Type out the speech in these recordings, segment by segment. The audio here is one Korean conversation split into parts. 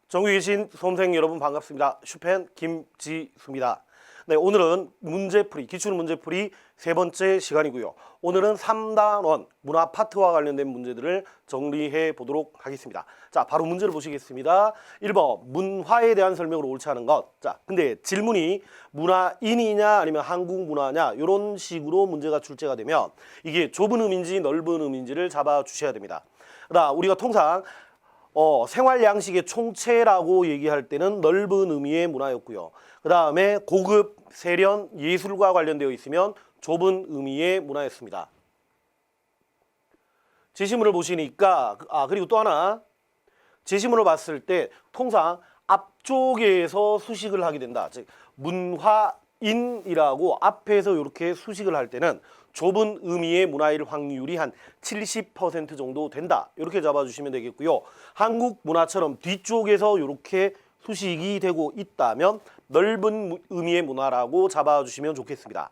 전국에 계신 수험생 여러분 반갑습니다. 슈펜 김지수입니다. 네, 오늘은 문제풀이, 기출문제풀이 세 번째 시간이고요. 오늘은 3단원 문화 파트와 관련된 문제들을 정리해 보도록 하겠습니다. 자, 바로 문제를 보시겠습니다. 1번, 문화에 대한 설명으로 옳지 않은 것. 자, 근데 질문이 문화인이냐 아니면 한국 문화냐 이런 식으로 문제가 출제가 되면 이게 좁은 의미인지 넓은 의미인지를 잡아 주셔야 됩니다. 그다음 우리가 통상 생활 양식의 총체라고 얘기할 때는 넓은 의미의 문화였고요. 그 다음에 고급, 세련, 예술과 관련되어 있으면 좁은 의미의 문화였습니다. 제시문을 보시니까 그리고 또 하나 제시문을 봤을 때 통상 앞쪽에서 수식을 하게 된다. 즉 문화인이라고 앞에서 이렇게 수식을 할 때는 좁은 의미의 문화일 확률이 한 70% 정도 된다. 이렇게 잡아주시면 되겠고요. 한국 문화처럼 뒤쪽에서 이렇게 수식이 되고 있다면 넓은 의미의 문화라고 잡아주시면 좋겠습니다.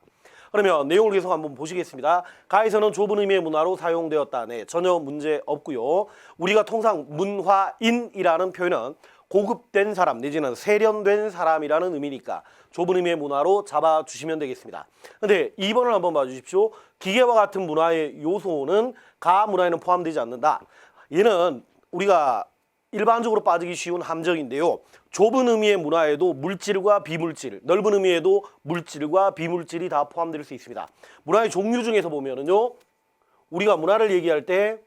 그러면 내용을 계속 한번 보시겠습니다. 가에서는 좁은 의미의 문화로 사용되었다. 네, 전혀 문제 없고요. 우리가 통상 문화인이라는 표현은 고급된 사람 내지는 세련된 사람이라는 의미니까 좁은 의미의 문화로 잡아주시면 되겠습니다. 근데 2번을 한번 봐주십시오. 기계와 같은 문화의 요소는 가 문화에는 포함되지 않는다. 얘는 우리가 일반적으로 빠지기 쉬운 함정인데요. 좁은 의미의 문화에도 물질과 비물질, 넓은 의미에도 물질과 비물질이 다 포함될 수 있습니다. 문화의 종류 중에서 보면은요, 우리가 문화를 얘기할 때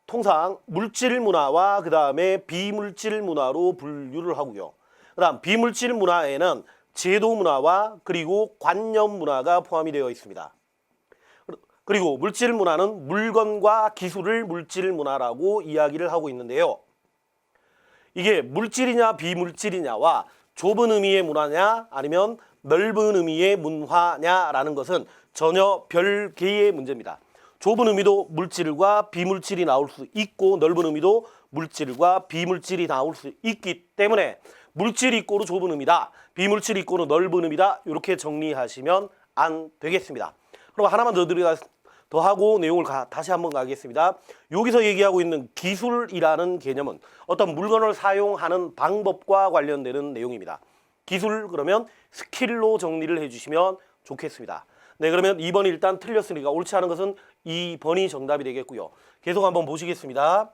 통상 물질 문화와 그 다음에 비물질 문화로 분류를 하고요. 그 다음 비물질 문화에는 제도 문화와 그리고 관념 문화가 포함이 되어 있습니다. 그리고 물질 문화는 물건과 기술을 물질 문화라고 이야기를 하고 있는데요. 이게 물질이냐 비물질이냐와 좁은 의미의 문화냐 아니면 넓은 의미의 문화냐라는 것은 전혀 별개의 문제입니다. 좁은 의미도 물질과 비물질이 나올 수 있고 넓은 의미도 물질과 비물질이 나올 수 있기 때문에 물질이 있고로 좁은 의미다, 비물질이 있고로 넓은 의미다 이렇게 정리하시면 안 되겠습니다. 그럼 하나만 더 하고 내용을 다시 한번 가겠습니다. 여기서 얘기하고 있는 기술이라는 개념은 어떤 물건을 사용하는 방법과 관련되는 내용입니다. 기술 그러면 스킬로 정리를 해주시면 좋겠습니다. 네, 그러면 2번이 일단 틀렸으니까 옳지 않은 것은 2번이 정답이 되겠고요. 계속 한번 보시겠습니다.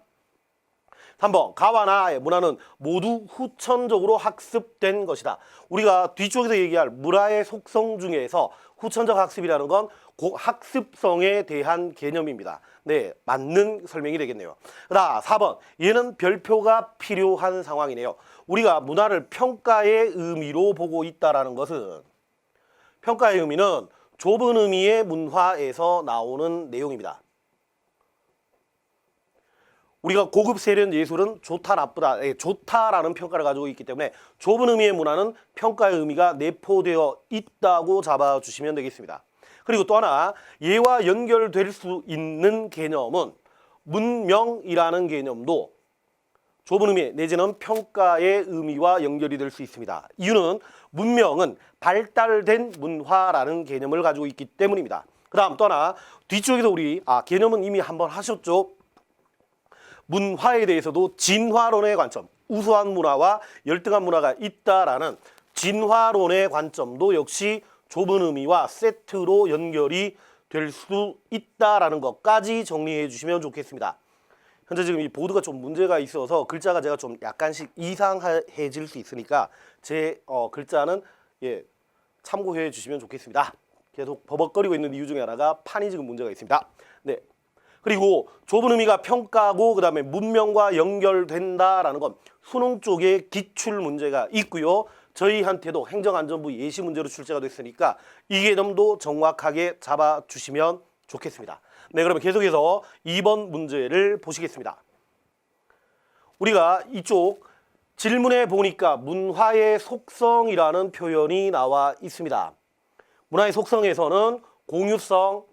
3번, 가와 나의 문화는 모두 후천적으로 학습된 것이다. 우리가 뒤쪽에서 얘기할 문화의 속성 중에서 후천적 학습이라는 건 학습성에 대한 개념입니다. 네, 맞는 설명이 되겠네요. 그다음 4번, 얘는 별표가 필요한 상황이네요. 우리가 문화를 평가의 의미로 보고 있다는 것은 평가의 의미는 좁은 의미의 문화에서 나오는 내용입니다. 우리가 고급 세련 예술은 좋다 나쁘다, 좋다라는 평가를 가지고 있기 때문에 좁은 의미의 문화는 평가의 의미가 내포되어 있다고 잡아주시면 되겠습니다. 그리고 또 하나 얘와 연결될 수 있는 개념은 문명이라는 개념도 좁은 의미 내지는 평가의 의미와 연결이 될 수 있습니다. 이유는 문명은 발달된 문화라는 개념을 가지고 있기 때문입니다. 그 다음 또 하나 뒤쪽에서 우리 개념은 이미 한번 하셨죠. 문화에 대해서도 진화론의 관점, 우수한 문화와 열등한 문화가 있다라는 진화론의 관점도 역시 좁은 의미와 세트로 연결이 될 수 있다라는 것까지 정리해 주시면 좋겠습니다. 현재 지금 이 보드가 좀 문제가 있어서 글자가 제가 좀 약간씩 이상해질 수 있으니까 제 글자는 참고해 주시면 좋겠습니다. 계속 버벅거리고 있는 이유 중에 하나가 판이 지금 문제가 있습니다. 네. 그리고 좁은 의미가 평가고 그 다음에 문명과 연결된다라는 건 수능 쪽에 기출 문제가 있고요. 저희한테도 행정안전부 예시 문제로 출제가 됐으니까 이 개념도 정확하게 잡아주시면 좋겠습니다. 네, 그러면 계속해서 2번 문제를 보시겠습니다. 우리가 이쪽 질문에 보니까 문화의 속성이라는 표현이 나와 있습니다. 문화의 속성에서는 공유성,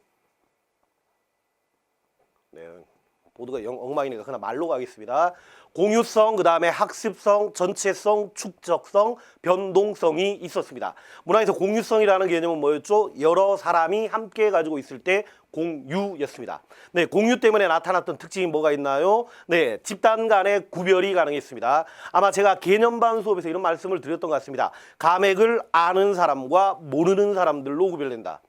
모두가 엉망이니까 그냥 말로 가겠습니다. 공유성, 그 다음에 학습성, 전체성, 축적성, 변동성이 있었습니다. 문화에서 공유성이라는 개념은 뭐였죠? 여러 사람이 함께 가지고 있을 때 공유였습니다. 네, 공유 때문에 나타났던 특징이 뭐가 있나요? 네, 집단 간의 구별이 가능했습니다. 아마 제가 개념반 수업에서 이런 말씀을 드렸던 것 같습니다. 감액을 아는 사람과 모르는 사람들로 구별된다.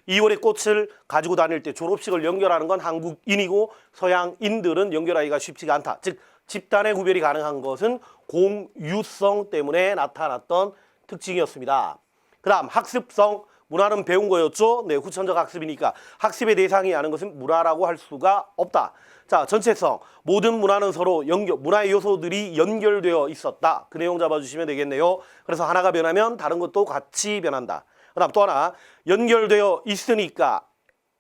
2월의 꽃을 가지고 다닐 때 졸업식을 연결하는 건 한국인이고 서양인들은 연결하기가 쉽지가 않다. 즉 집단의 구별이 가능한 것은 공유성 때문에 나타났던 특징이었습니다. 그 다음 학습성, 문화는 배운 거였죠. 네, 후천적 학습이니까 학습의 대상이 아는 것은 문화라고 할 수가 없다. 자, 전체성, 모든 문화는 서로 문화의 요소들이 연결되어 있었다. 그 내용 잡아주시면 되겠네요. 그래서 하나가 변하면 다른 것도 같이 변한다. 그 다음 또 하나, 연결되어 있으니까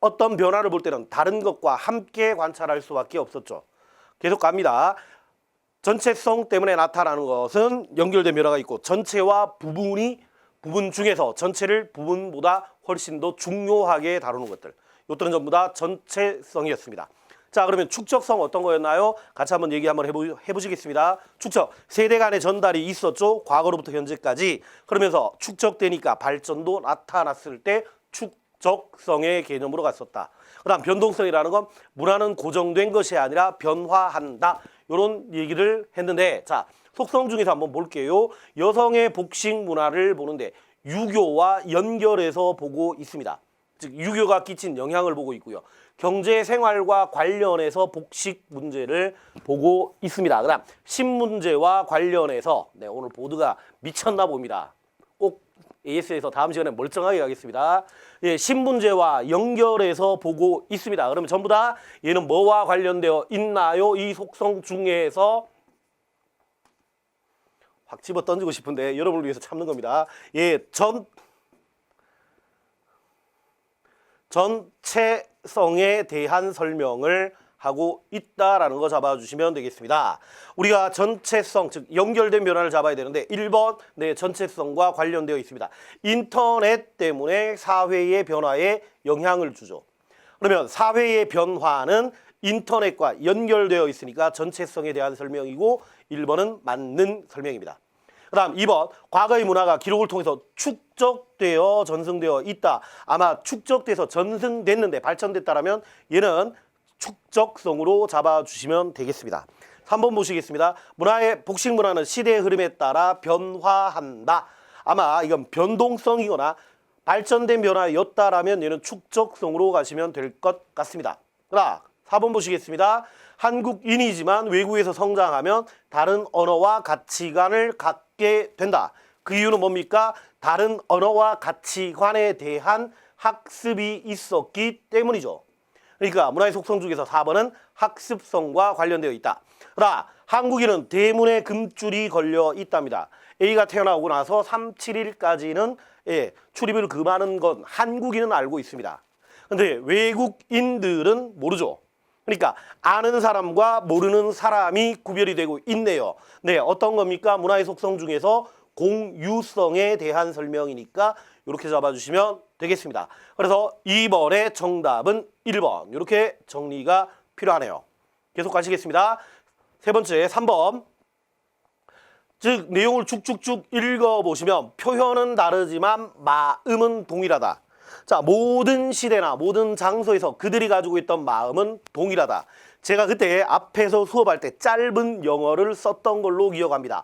어떤 변화를 볼 때는 다른 것과 함께 관찰할 수밖에 없었죠. 계속 갑니다. 전체성 때문에 나타나는 것은 연결된 변화가 있고 전체와 부분 중에서 전체를 부분보다 훨씬 더 중요하게 다루는 것들. 이것들은 전부 다 전체성이었습니다. 자, 그러면 축적성 어떤 거였나요? 같이 한번 얘기 한번 해보시겠습니다. 축적, 세대 간의 전달이 있었죠. 과거로부터 현재까지. 그러면서 축적되니까 발전도 나타났을 때 축적성의 개념으로 갔었다. 그 다음 변동성이라는 건 문화는 고정된 것이 아니라 변화한다. 이런 얘기를 했는데, 자, 속성 중에서 한번 볼게요. 여성의 복식 문화를 보는데 유교와 연결해서 보고 있습니다. 즉 유교가 끼친 영향을 보고 있고요. 경제 생활과 관련해서 복식 문제를 보고 있습니다. 그다음 신문제와 관련해서 네, 오늘 보드가 미쳤나 봅니다. 꼭 AS에서 다음 시간에 멀쩡하게 가겠습니다. 예, 신문제와 연결해서 보고 있습니다. 그러면 전부 다 얘는 뭐와 관련되어 있나요? 이 속성 중에서 확 집어 던지고 싶은데 여러분을 위해서 참는 겁니다. 예, 전체성에 대한 설명을 하고 있다라는 거 잡아주시면 되겠습니다. 우리가 전체성, 즉 연결된 변화를 잡아야 되는데 1번, 네, 전체성과 관련되어 있습니다. 인터넷 때문에 사회의 변화에 영향을 주죠. 그러면 사회의 변화는 인터넷과 연결되어 있으니까 전체성에 대한 설명이고 1번은 맞는 설명입니다. 그 다음 2번, 과거의 문화가 기록을 통해서 축적되어 전승되어 있다. 아마 축적돼서 전승됐는데 발전됐다라면 얘는 축적성으로 잡아주시면 되겠습니다. 3번 보시겠습니다. 복식 문화는 시대의 흐름에 따라 변화한다. 아마 이건 변동성이거나 발전된 변화였다라면 얘는 축적성으로 가시면 될 것 같습니다. 그다음 4번 보시겠습니다. 한국인이지만 외국에서 성장하면 다른 언어와 가치관을 갖게 된다. 그 이유는 뭡니까? 다른 언어와 가치관에 대한 학습이 있었기 때문이죠. 그러니까 문화의 속성 중에서 4번은 학습성과 관련되어 있다. 그러나 한국인은 대문에 금줄이 걸려 있답니다. A가 태어나고 나서 3, 7일까지는 출입을 금하는 건 한국인은 알고 있습니다. 근데 외국인들은 모르죠. 그러니까 아는 사람과 모르는 사람이 구별이 되고 있네요. 네, 어떤 겁니까? 문화의 속성 중에서 공유성에 대한 설명이니까 이렇게 잡아주시면 되겠습니다. 그래서 2번의 정답은 1번. 이렇게 정리가 필요하네요. 계속 가시겠습니다. 세 번째 3번. 즉 내용을 쭉쭉쭉 읽어보시면 표현은 다르지만 마음은 동일하다. 자, 모든 시대나 모든 장소에서 그들이 가지고 있던 마음은 동일하다. 제가 그때 앞에서 수업할 때 짧은 영어를 썼던 걸로 기억합니다.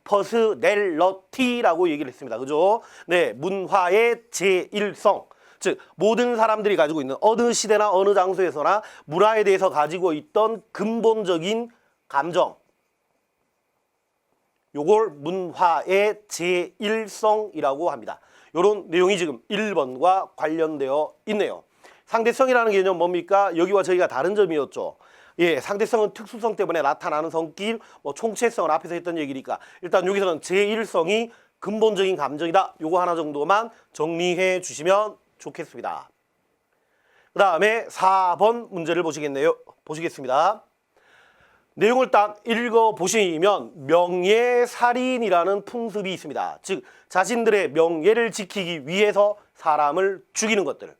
퍼스널리티라고 얘기를 했습니다. 그죠? 네, 문화의 제1성. 즉 모든 사람들이 가지고 있는 어느 시대나 어느 장소에서나 문화에 대해서 가지고 있던 근본적인 감정. 요걸 문화의 제1성이라고 합니다. 이런 내용이 지금 1번과 관련되어 있네요. 상대성이라는 개념 뭡니까? 여기와 저기가 다른 점이었죠. 예, 상대성은 특수성 때문에 나타나는 성질, 총체성은 앞에서 했던 얘기니까 일단 여기서는 제1성이 근본적인 감정이다. 요거 하나 정도만 정리해 주시면 좋겠습니다. 그 다음에 4번 문제를 보시겠습니다. 내용을 딱 읽어보시면 명예살인이라는 풍습이 있습니다. 즉 자신들의 명예를 지키기 위해서 사람을 죽이는 것들.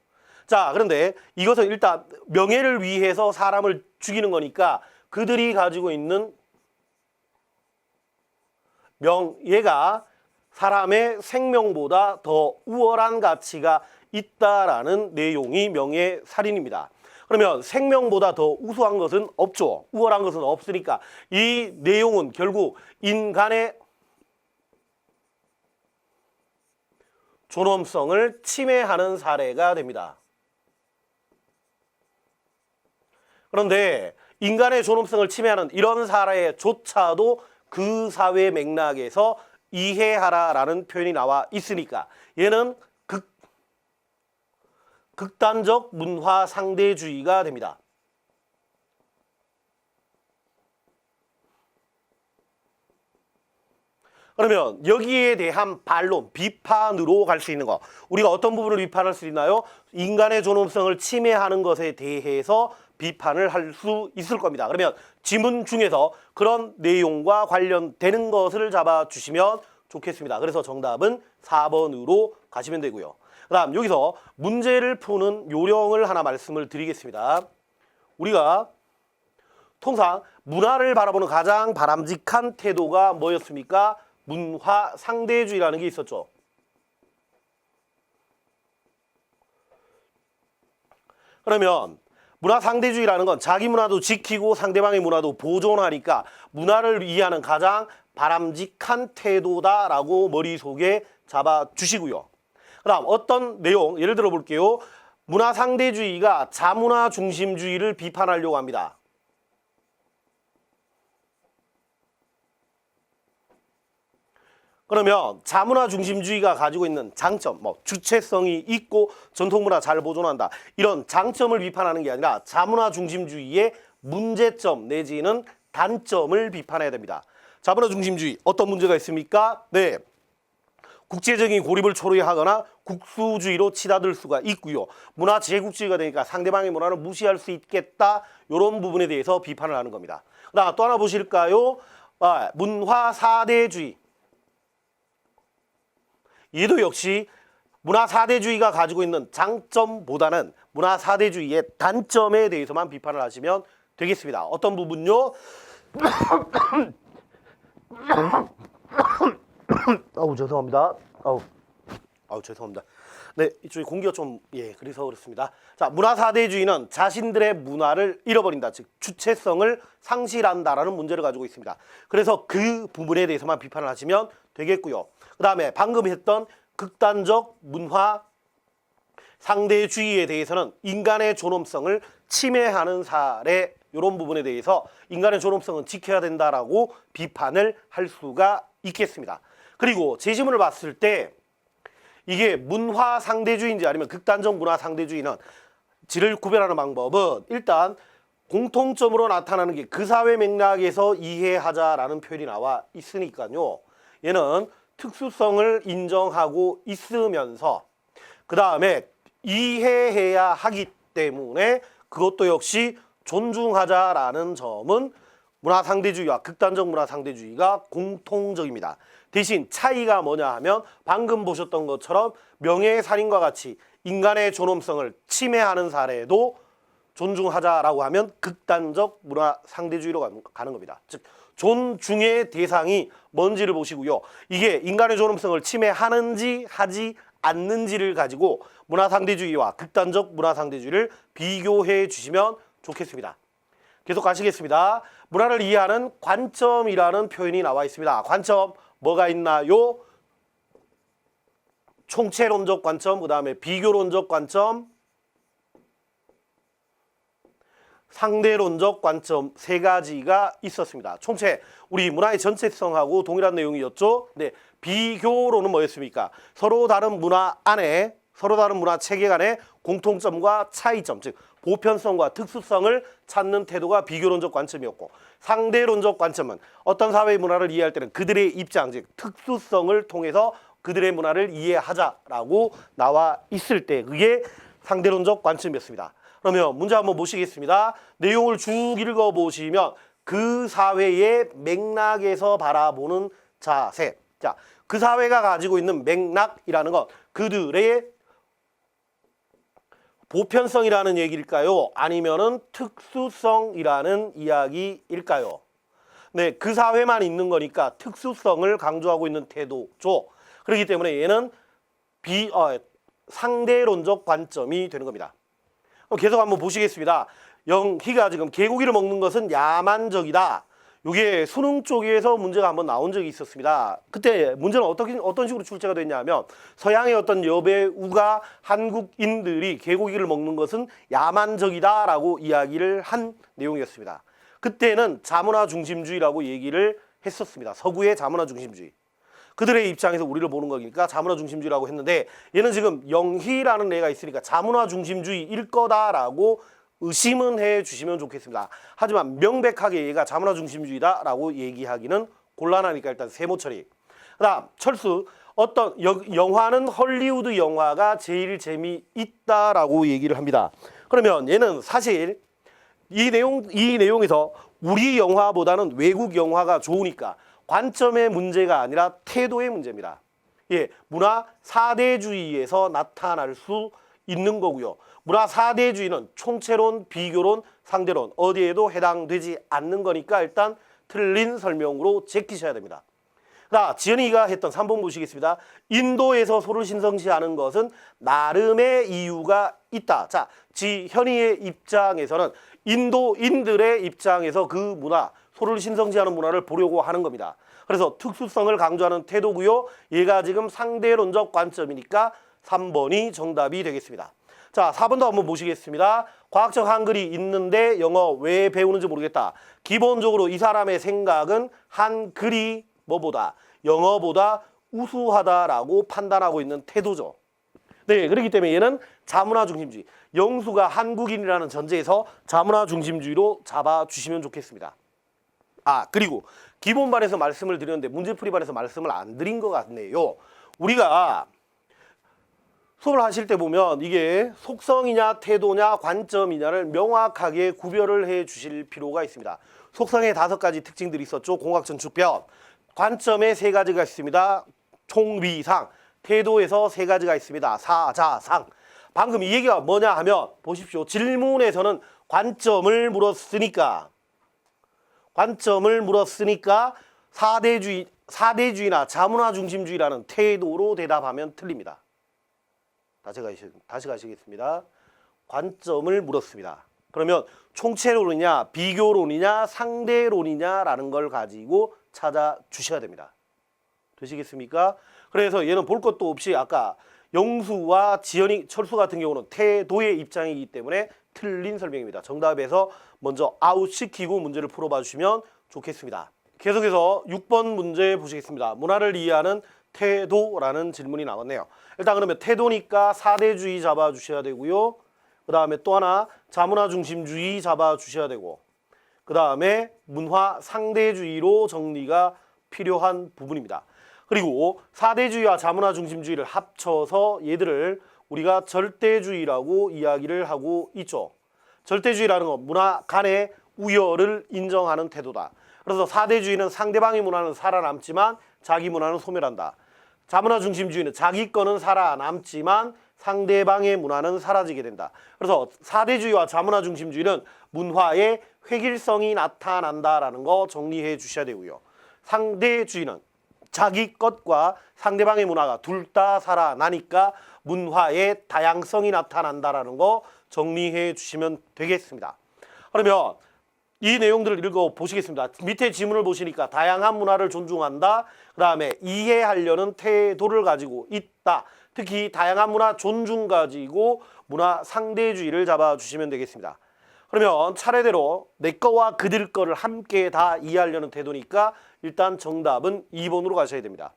자, 그런데 이것은 일단 명예를 위해서 사람을 죽이는 거니까 그들이 가지고 있는 명예가 사람의 생명보다 더 우월한 가치가 있다라는 내용이 명예살인입니다. 그러면 생명보다 더 우수한 것은 없죠. 우월한 것은 없으니까 이 내용은 결국 인간의 존엄성을 침해하는 사례가 됩니다. 그런데 인간의 존엄성을 침해하는 이런 사례조차도 그 사회 맥락에서 이해하라라는 표현이 나와 있으니까 얘는 극단적 문화 상대주의가 됩니다. 그러면 여기에 대한 반론, 비판으로 갈 수 있는 거. 우리가 어떤 부분을 비판할 수 있나요? 인간의 존엄성을 침해하는 것에 대해서 비판을 할 수 있을 겁니다. 그러면 지문 중에서 그런 내용과 관련되는 것을 잡아주시면 좋겠습니다. 그래서 정답은 4번으로 가시면 되고요. 그 다음 여기서 문제를 푸는 요령을 하나 말씀을 드리겠습니다. 우리가 통상 문화를 바라보는 가장 바람직한 태도가 뭐였습니까? 문화 상대주의라는 게 있었죠. 그러면 문화 상대주의라는 건 자기 문화도 지키고 상대방의 문화도 보존하니까 문화를 이해하는 가장 바람직한 태도다라고 머릿속에 잡아주시고요. 그 다음 어떤 내용 예를 들어 볼게요. 문화 상대주의가 자문화 중심주의를 비판하려고 합니다. 그러면 자문화 중심주의가 가지고 있는 장점, 주체성이 있고 전통문화 잘 보존한다. 이런 장점을 비판하는 게 아니라 자문화 중심주의의 문제점 내지는 단점을 비판해야 됩니다. 자문화 중심주의 어떤 문제가 있습니까? 네, 국제적인 고립을 초래하거나 국수주의로 치닫을 수가 있고요. 문화 제국주의가 되니까 상대방의 문화를 무시할 수 있겠다. 이런 부분에 대해서 비판을 하는 겁니다. 그다음 또 하나 보실까요? 문화 사대주의. 얘도 역시 문화 사대주의가 가지고 있는 장점보다는 문화 사대주의의 단점에 대해서만 비판을 하시면 되겠습니다. 어떤 부분요? 아우 죄송합니다. 아우 죄송합니다. 네, 이쪽에 공기가 좀 그래서 그렇습니다. 자, 문화 사대주의는 자신들의 문화를 잃어버린다, 즉 주체성을 상실한다라는 문제를 가지고 있습니다. 그래서 그 부분에 대해서만 비판을 하시면 되겠고요. 그 다음에 방금 했던 극단적 문화 상대주의에 대해서는 인간의 존엄성을 침해하는 사례, 이런 부분에 대해서 인간의 존엄성은 지켜야 된다라고 비판을 할 수가 있겠습니다. 그리고 제시문을 봤을 때 이게 문화 상대주의인지 아니면 극단적 문화 상대주의는 지를 구별하는 방법은 일단 공통점으로 나타나는 게 그 사회 맥락에서 이해하자라는 표현이 나와 있으니까요. 얘는 특수성을 인정하고 있으면서 그 다음에 이해해야 하기 때문에 그것도 역시 존중하자라는 점은 문화 상대주의와 극단적 문화 상대주의가 공통적입니다. 대신 차이가 뭐냐 하면 방금 보셨던 것처럼 명예살인과 같이 인간의 존엄성을 침해하는 사례도 존중하자라고 하면 극단적 문화 상대주의로 가는 겁니다. 즉 존중의 대상이 뭔지를 보시고요. 이게 인간의 존엄성을 침해하는지 하지 않는지를 가지고 문화 상대주의와 극단적 문화 상대주의를 비교해 주시면 좋겠습니다. 계속 가시겠습니다. 문화를 이해하는 관점이라는 표현이 나와 있습니다. 관점 뭐가 있나요? 총체론적 관점, 그 다음에 비교론적 관점, 상대론적 관점 세 가지가 있었습니다. 총체, 우리 문화의 전체성하고 동일한 내용이었죠. 네, 비교로는 뭐였습니까? 서로 다른 문화 안에, 서로 다른 문화 체계 간의 공통점과 차이점, 즉 보편성과 특수성을 찾는 태도가 비교론적 관점이었고, 상대론적 관점은 어떤 사회의 문화를 이해할 때는 그들의 입장, 즉 특수성을 통해서 그들의 문화를 이해하자라고 나와 있을 때 그게 상대론적 관점이었습니다. 그러면 문제 한번 보시겠습니다. 내용을 쭉 읽어보시면 그 사회의 맥락에서 바라보는 자세. 자, 그 사회가 가지고 있는 맥락이라는 건 그들의 보편성이라는 얘기일까요? 아니면은 특수성이라는 이야기일까요? 네, 그 사회만 있는 거니까 특수성을 강조하고 있는 태도죠. 그렇기 때문에 얘는 상대론적 관점이 되는 겁니다. 계속 한번 보시겠습니다. 영희가 지금 개고기를 먹는 것은 야만적이다. 이게 수능 쪽에서 문제가 한번 나온 적이 있었습니다. 그때 문제는 어떤 식으로 출제가 됐냐면 서양의 어떤 여배우가 한국인들이 개고기를 먹는 것은 야만적이다라고 이야기를 한 내용이었습니다. 그때는 자문화 중심주의라고 얘기를 했었습니다. 서구의 자문화 중심주의. 그들의 입장에서 우리를 보는 거니까 자문화 중심주의라고 했는데 얘는 지금 영희라는 애가 있으니까 자문화 중심주의일 거다라고 의심은 해 주시면 좋겠습니다. 하지만 명백하게 얘가 자문화 중심주의다라고 얘기하기는 곤란하니까 일단 세모 처리. 그다음 철수 어떤 영화는 헐리우드 영화가 제일 재미있다라고 얘기를 합니다. 그러면 얘는 사실 이 내용에서 우리 영화보다는 외국 영화가 좋으니까 관점의 문제가 아니라 태도의 문제입니다. 예, 문화 사대주의에서 나타날 수 있는 거고요. 문화 사대주의는 총체론, 비교론, 상대론 어디에도 해당되지 않는 거니까 일단 틀린 설명으로 제끼셔야 됩니다. 자, 지연이가 했던 3번 보시겠습니다. 인도에서 소를 신성시하는 것은 나름의 이유가 있다. 자, 지현이의 입장에서는 인도인들의 입장에서 그 문화, 소를 신성시하는 문화를 보려고 하는 겁니다. 그래서 특수성을 강조하는 태도고요. 얘가 지금 상대론적 관점이니까 3번이 정답이 되겠습니다. 자, 4번도 한번 보시겠습니다. 과학적 한글이 있는데 영어 왜 배우는지 모르겠다. 기본적으로 이 사람의 생각은 한글이 뭐보다 영어보다 우수하다라고 판단하고 있는 태도죠. 네, 그렇기 때문에 얘는 자문화 중심주의. 영수가 한국인이라는 전제에서 자문화 중심주의로 잡아주시면 좋겠습니다. 아, 그리고 기본반에서 말씀을 드렸는데 문제풀이반에서 말씀을 안 드린 것 같네요. 우리가 수업을 하실 때 보면 이게 속성이냐 태도냐 관점이냐를 명확하게 구별을 해 주실 필요가 있습니다. 속성의 5가지 특징들이 있었죠. 공학전축변. 관점에 3가지가 있습니다. 총비상. 태도에서 3가지가 있습니다. 사자상. 방금 이 얘기가 뭐냐 하면 보십시오. 질문에서는 관점을 물었으니까 사대주의나 자문화 중심주의라는 태도로 대답하면 틀립니다. 다시 가시겠습니다. 관점을 물었습니다. 그러면 총체론이냐 비교론이냐 상대론이냐라는 걸 가지고 찾아주셔야 됩니다. 되시겠습니까? 그래서 얘는 볼 것도 없이 아까 영수와 지연이, 철수 같은 경우는 태도의 입장이기 때문에 틀린 설명입니다. 정답에서 먼저 아웃시키고 문제를 풀어봐 주시면 좋겠습니다. 계속해서 6번 문제 보시겠습니다. 문화를 이해하는 태도라는 질문이 나왔네요. 일단 그러면 태도니까 사대주의 잡아주셔야 되고요. 그 다음에 또 하나 자문화 중심주의 잡아주셔야 되고 그 다음에 문화 상대주의로 정리가 필요한 부분입니다. 그리고 사대주의와 자문화 중심주의를 합쳐서 얘들을 우리가 절대주의라고 이야기를 하고 있죠. 절대주의라는 건 문화 간의 우열을 인정하는 태도다. 그래서 사대주의는 상대방의 문화는 살아남지만 자기 문화는 소멸한다. 자문화 중심주의는 자기 거는 살아남지만 상대방의 문화는 사라지게 된다. 그래서 사대주의와 자문화 중심주의는 문화의 획일성이 나타난다라는 거 정리해 주셔야 되고요. 상대주의는 자기 것과 상대방의 문화가 둘 다 살아나니까 문화의 다양성이 나타난다라는 거 정리해 주시면 되겠습니다. 그러면 이 내용들을 읽어보시겠습니다. 밑에 지문을 보시니까 다양한 문화를 존중한다. 그 다음에 이해하려는 태도를 가지고 있다. 특히 다양한 문화 존중 가지고 문화 상대주의를 잡아주시면 되겠습니다. 그러면 차례대로 내 거와 그들 거를 함께 다 이해하려는 태도니까 일단 정답은 2번으로 가셔야 됩니다.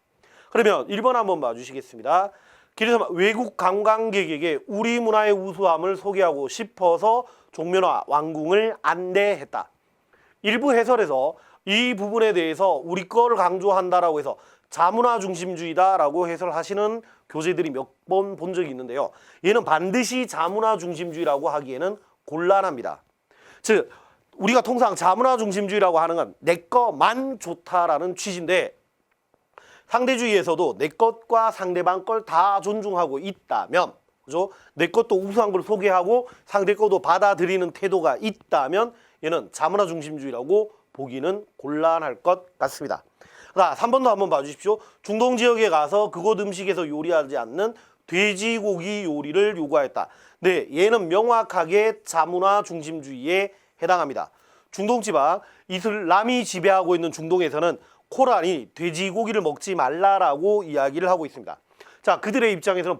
그러면 1번 한번 봐주시겠습니다. 그래서 외국 관광객에게 우리 문화의 우수함을 소개하고 싶어서 종묘나 왕궁을 안내했다. 일부 해설에서 이 부분에 대해서 우리 거를 강조한다라고 해서 자문화 중심주의다라고 해설하시는 교재들이 몇 번 본 적이 있는데요. 얘는 반드시 자문화 중심주의라고 하기에는 곤란합니다. 즉 우리가 통상 자문화 중심주의라고 하는 건 내 것만 좋다라는 취지인데 상대주의에서도 내 것과 상대방 걸 다 존중하고 있다면 그죠? 내 것도 우수한 걸 소개하고 상대 것도 받아들이는 태도가 있다면 얘는 자문화 중심주의라고 보기는 곤란할 것 같습니다. 자, 3번도 한번 봐주십시오. 중동 지역에 가서 그곳 음식에서 요리하지 않는 돼지고기 요리를 요구하였다. 네, 얘는 명확하게 자문화 중심주의에 해당합니다. 중동 지방, 이슬람이 지배하고 있는 중동에서는 코란이 돼지고기를 먹지 말라라고 이야기를 하고 있습니다. 자, 그들의 입장에서는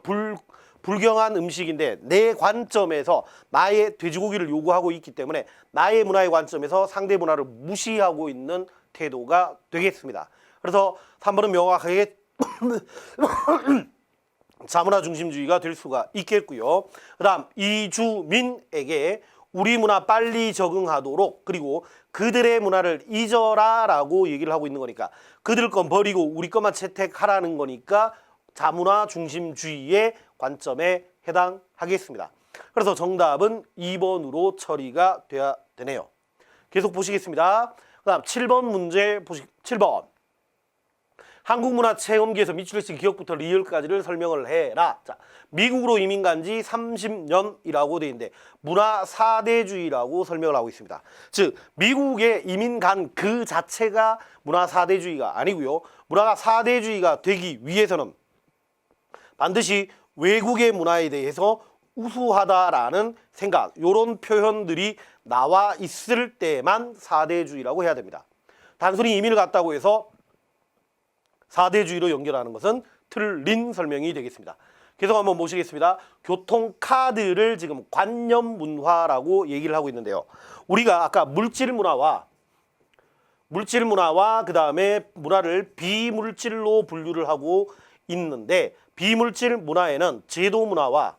불경한 음식인데 내 관점에서 나의 돼지고기를 요구하고 있기 때문에 나의 문화의 관점에서 상대 문화를 무시하고 있는 태도가 되겠습니다. 그래서 3번은 명확하게 자문화 중심주의가 될 수가 있겠고요. 그 다음 이주민에게 우리 문화 빨리 적응하도록 그리고 그들의 문화를 잊어라 라고 얘기를 하고 있는 거니까 그들 건 버리고 우리 것만 채택하라는 거니까 자문화 중심주의의 관점에 해당하겠습니다. 그래서 정답은 2번으로 처리가 돼야 되네요. 계속 보시겠습니다. 그 다음 7번 문제 7번. 한국문화체험기에서 미추리스 기억부터 리을까지를 설명을 해라. 자, 미국으로 이민 간 지 30년이라고 돼 있는데 문화 4대주의라고 설명을 하고 있습니다. 즉 미국에 이민 간 그 자체가 문화 4대주의가 아니고요. 문화가 4대주의가 되기 위해서는 반드시 외국의 문화에 대해서 우수하다라는 생각, 이런 표현들이 나와 있을 때만 4대주의라고 해야 됩니다. 단순히 이민을 갔다고 해서 4대주의로 연결하는 것은 틀린 설명이 되겠습니다. 계속 한번 보시겠습니다. 교통카드를 지금 관념문화라고 얘기를 하고 있는데요. 우리가 아까 물질문화와 그 다음에 문화를 비물질로 분류를 하고 있는데 비물질 문화에는 제도문화와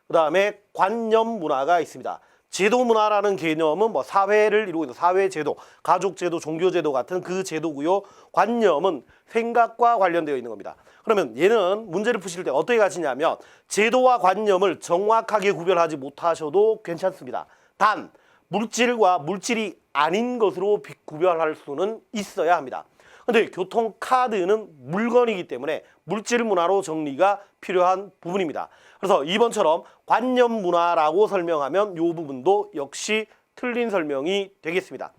그 다음에 관념문화가 있습니다. 제도문화라는 개념은 뭐 사회를 이루고 있는 사회제도, 가족제도, 종교제도 같은 그 제도고요. 관념은 생각과 관련되어 있는 겁니다. 그러면 얘는 문제를 푸실 때 어떻게 가시냐면 제도와 관념을 정확하게 구별하지 못하셔도 괜찮습니다. 단 물질과 물질이 아닌 것으로 구별할 수는 있어야 합니다. 근데 교통카드는 물건이기 때문에 물질 문화로 정리가 필요한 부분입니다. 그래서 2번처럼 관념 문화라고 설명하면 이 부분도 역시 틀린 설명이 되겠습니다.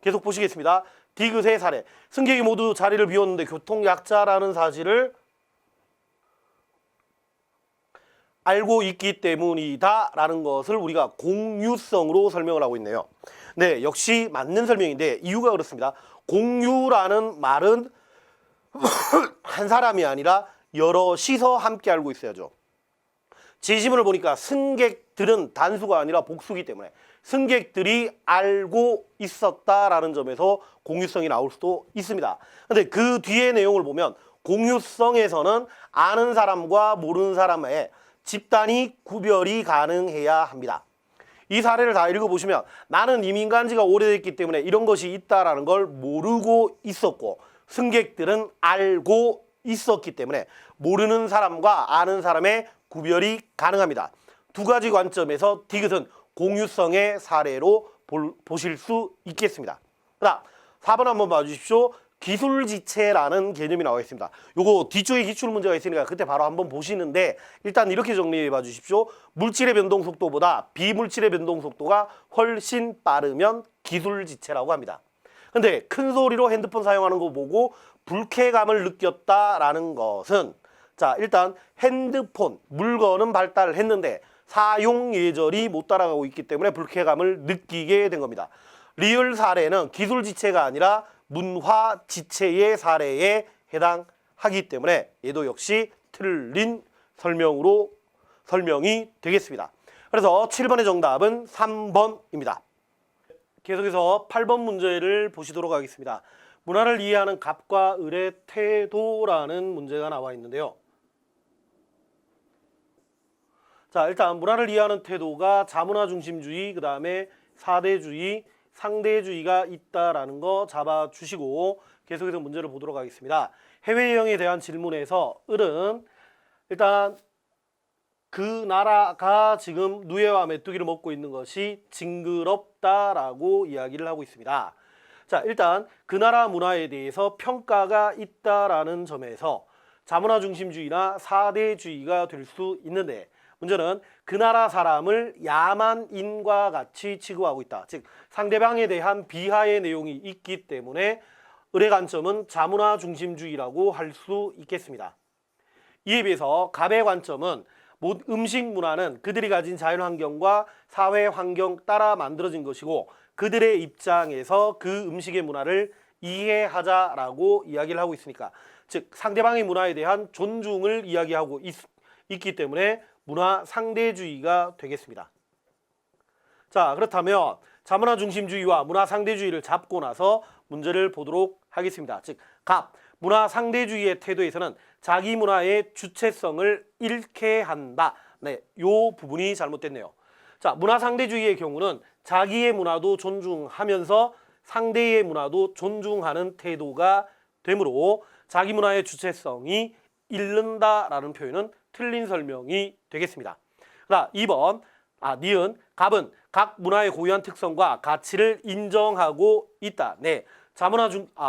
계속 보시겠습니다. 디귿의 사례. 승객이 모두 자리를 비웠는데 교통약자라는 사실을 알고 있기 때문이다 라는 것을 우리가 공유성으로 설명을 하고 있네요. 네, 역시 맞는 설명인데 이유가 그렇습니다. 공유라는 말은 한 사람이 아니라 여럿이서 함께 알고 있어야죠. 제시문을 보니까 승객들은 단수가 아니라 복수기 때문에 승객들이 알고 있었다라는 점에서 공유성이 나올 수도 있습니다. 근데 그 뒤의 내용을 보면 공유성에서는 아는 사람과 모르는 사람의 집단이 구별이 가능해야 합니다. 이 사례를 다 읽어보시면 나는 이민 간 지가 오래됐기 때문에 이런 것이 있다라는 걸 모르고 있었고 승객들은 알고 있었기 때문에 모르는 사람과 아는 사람의 구별이 가능합니다. 두 가지 관점에서 디귿은 공유성의 사례로 보실 수 있겠습니다. 그다음 4번 한번 봐주십시오. 기술지체라는 개념이 나와 있습니다. 요거 뒤쪽에 기출 문제가 있으니까 그때 바로 한번 보시는데 일단 이렇게 정리해 봐 주십시오. 물질의 변동 속도보다 비물질의 변동 속도가 훨씬 빠르면 기술지체라고 합니다. 근데 큰 소리로 핸드폰 사용하는 거 보고 불쾌감을 느꼈다라는 것은 자 일단 핸드폰 물건은 발달을 했는데 사용 예절이 못 따라가고 있기 때문에 불쾌감을 느끼게 된 겁니다. 리얼 사례는 기술지체가 아니라 문화지체의 사례에 해당하기 때문에 얘도 역시 틀린 설명이 되겠습니다. 그래서 7번의 정답은 3번입니다. 계속해서 8번 문제를 보시도록 하겠습니다. 문화를 이해하는 갑과 을의 태도라는 문제가 나와 있는데요. 자, 일단 문화를 이해하는 태도가 자문화 중심주의, 그 다음에 사대주의, 상대주의가 있다라는 거 잡아주시고 계속해서 문제를 보도록 하겠습니다. 해외여행에 대한 질문에서 을은 일단 그 나라가 지금 누에와 메뚜기를 먹고 있는 것이 징그럽다라고 이야기를 하고 있습니다. 자, 일단 그 나라 문화에 대해서 평가가 있다라는 점에서 자문화 중심주의나 사대주의가 될 수 있는데 문제는 그 나라 사람을 야만인과 같이 취급하고 있다. 즉 상대방에 대한 비하의 내용이 있기 때문에 을의 관점은 자문화 중심주의라고 할 수 있겠습니다. 이에 비해서 갑의 관점은 음식 문화는 그들이 가진 자연환경과 사회환경 따라 만들어진 것이고 그들의 입장에서 그 음식의 문화를 이해하자라고 이야기를 하고 있으니까 즉 상대방의 문화에 대한 존중을 이야기하고 있기 때문에 문화 상대주의가 되겠습니다. 자, 그렇다면 자문화 중심주의와 문화 상대주의를 잡고 나서 문제를 보도록 하겠습니다. 즉 갑, 문화 상대주의의 태도에서는 자기 문화의 주체성을 잃게 한다. 네, 요 부분이 잘못됐네요. 자, 문화 상대주의의 경우는 자기의 문화도 존중하면서 상대의 문화도 존중하는 태도가 되므로 자기 문화의 주체성이 잃는다라는 표현은 틀린 설명이 되겠습니다. 자, 2번 니은 갑은 각 문화의 고유한 특성과 가치를 인정하고 있다. 네,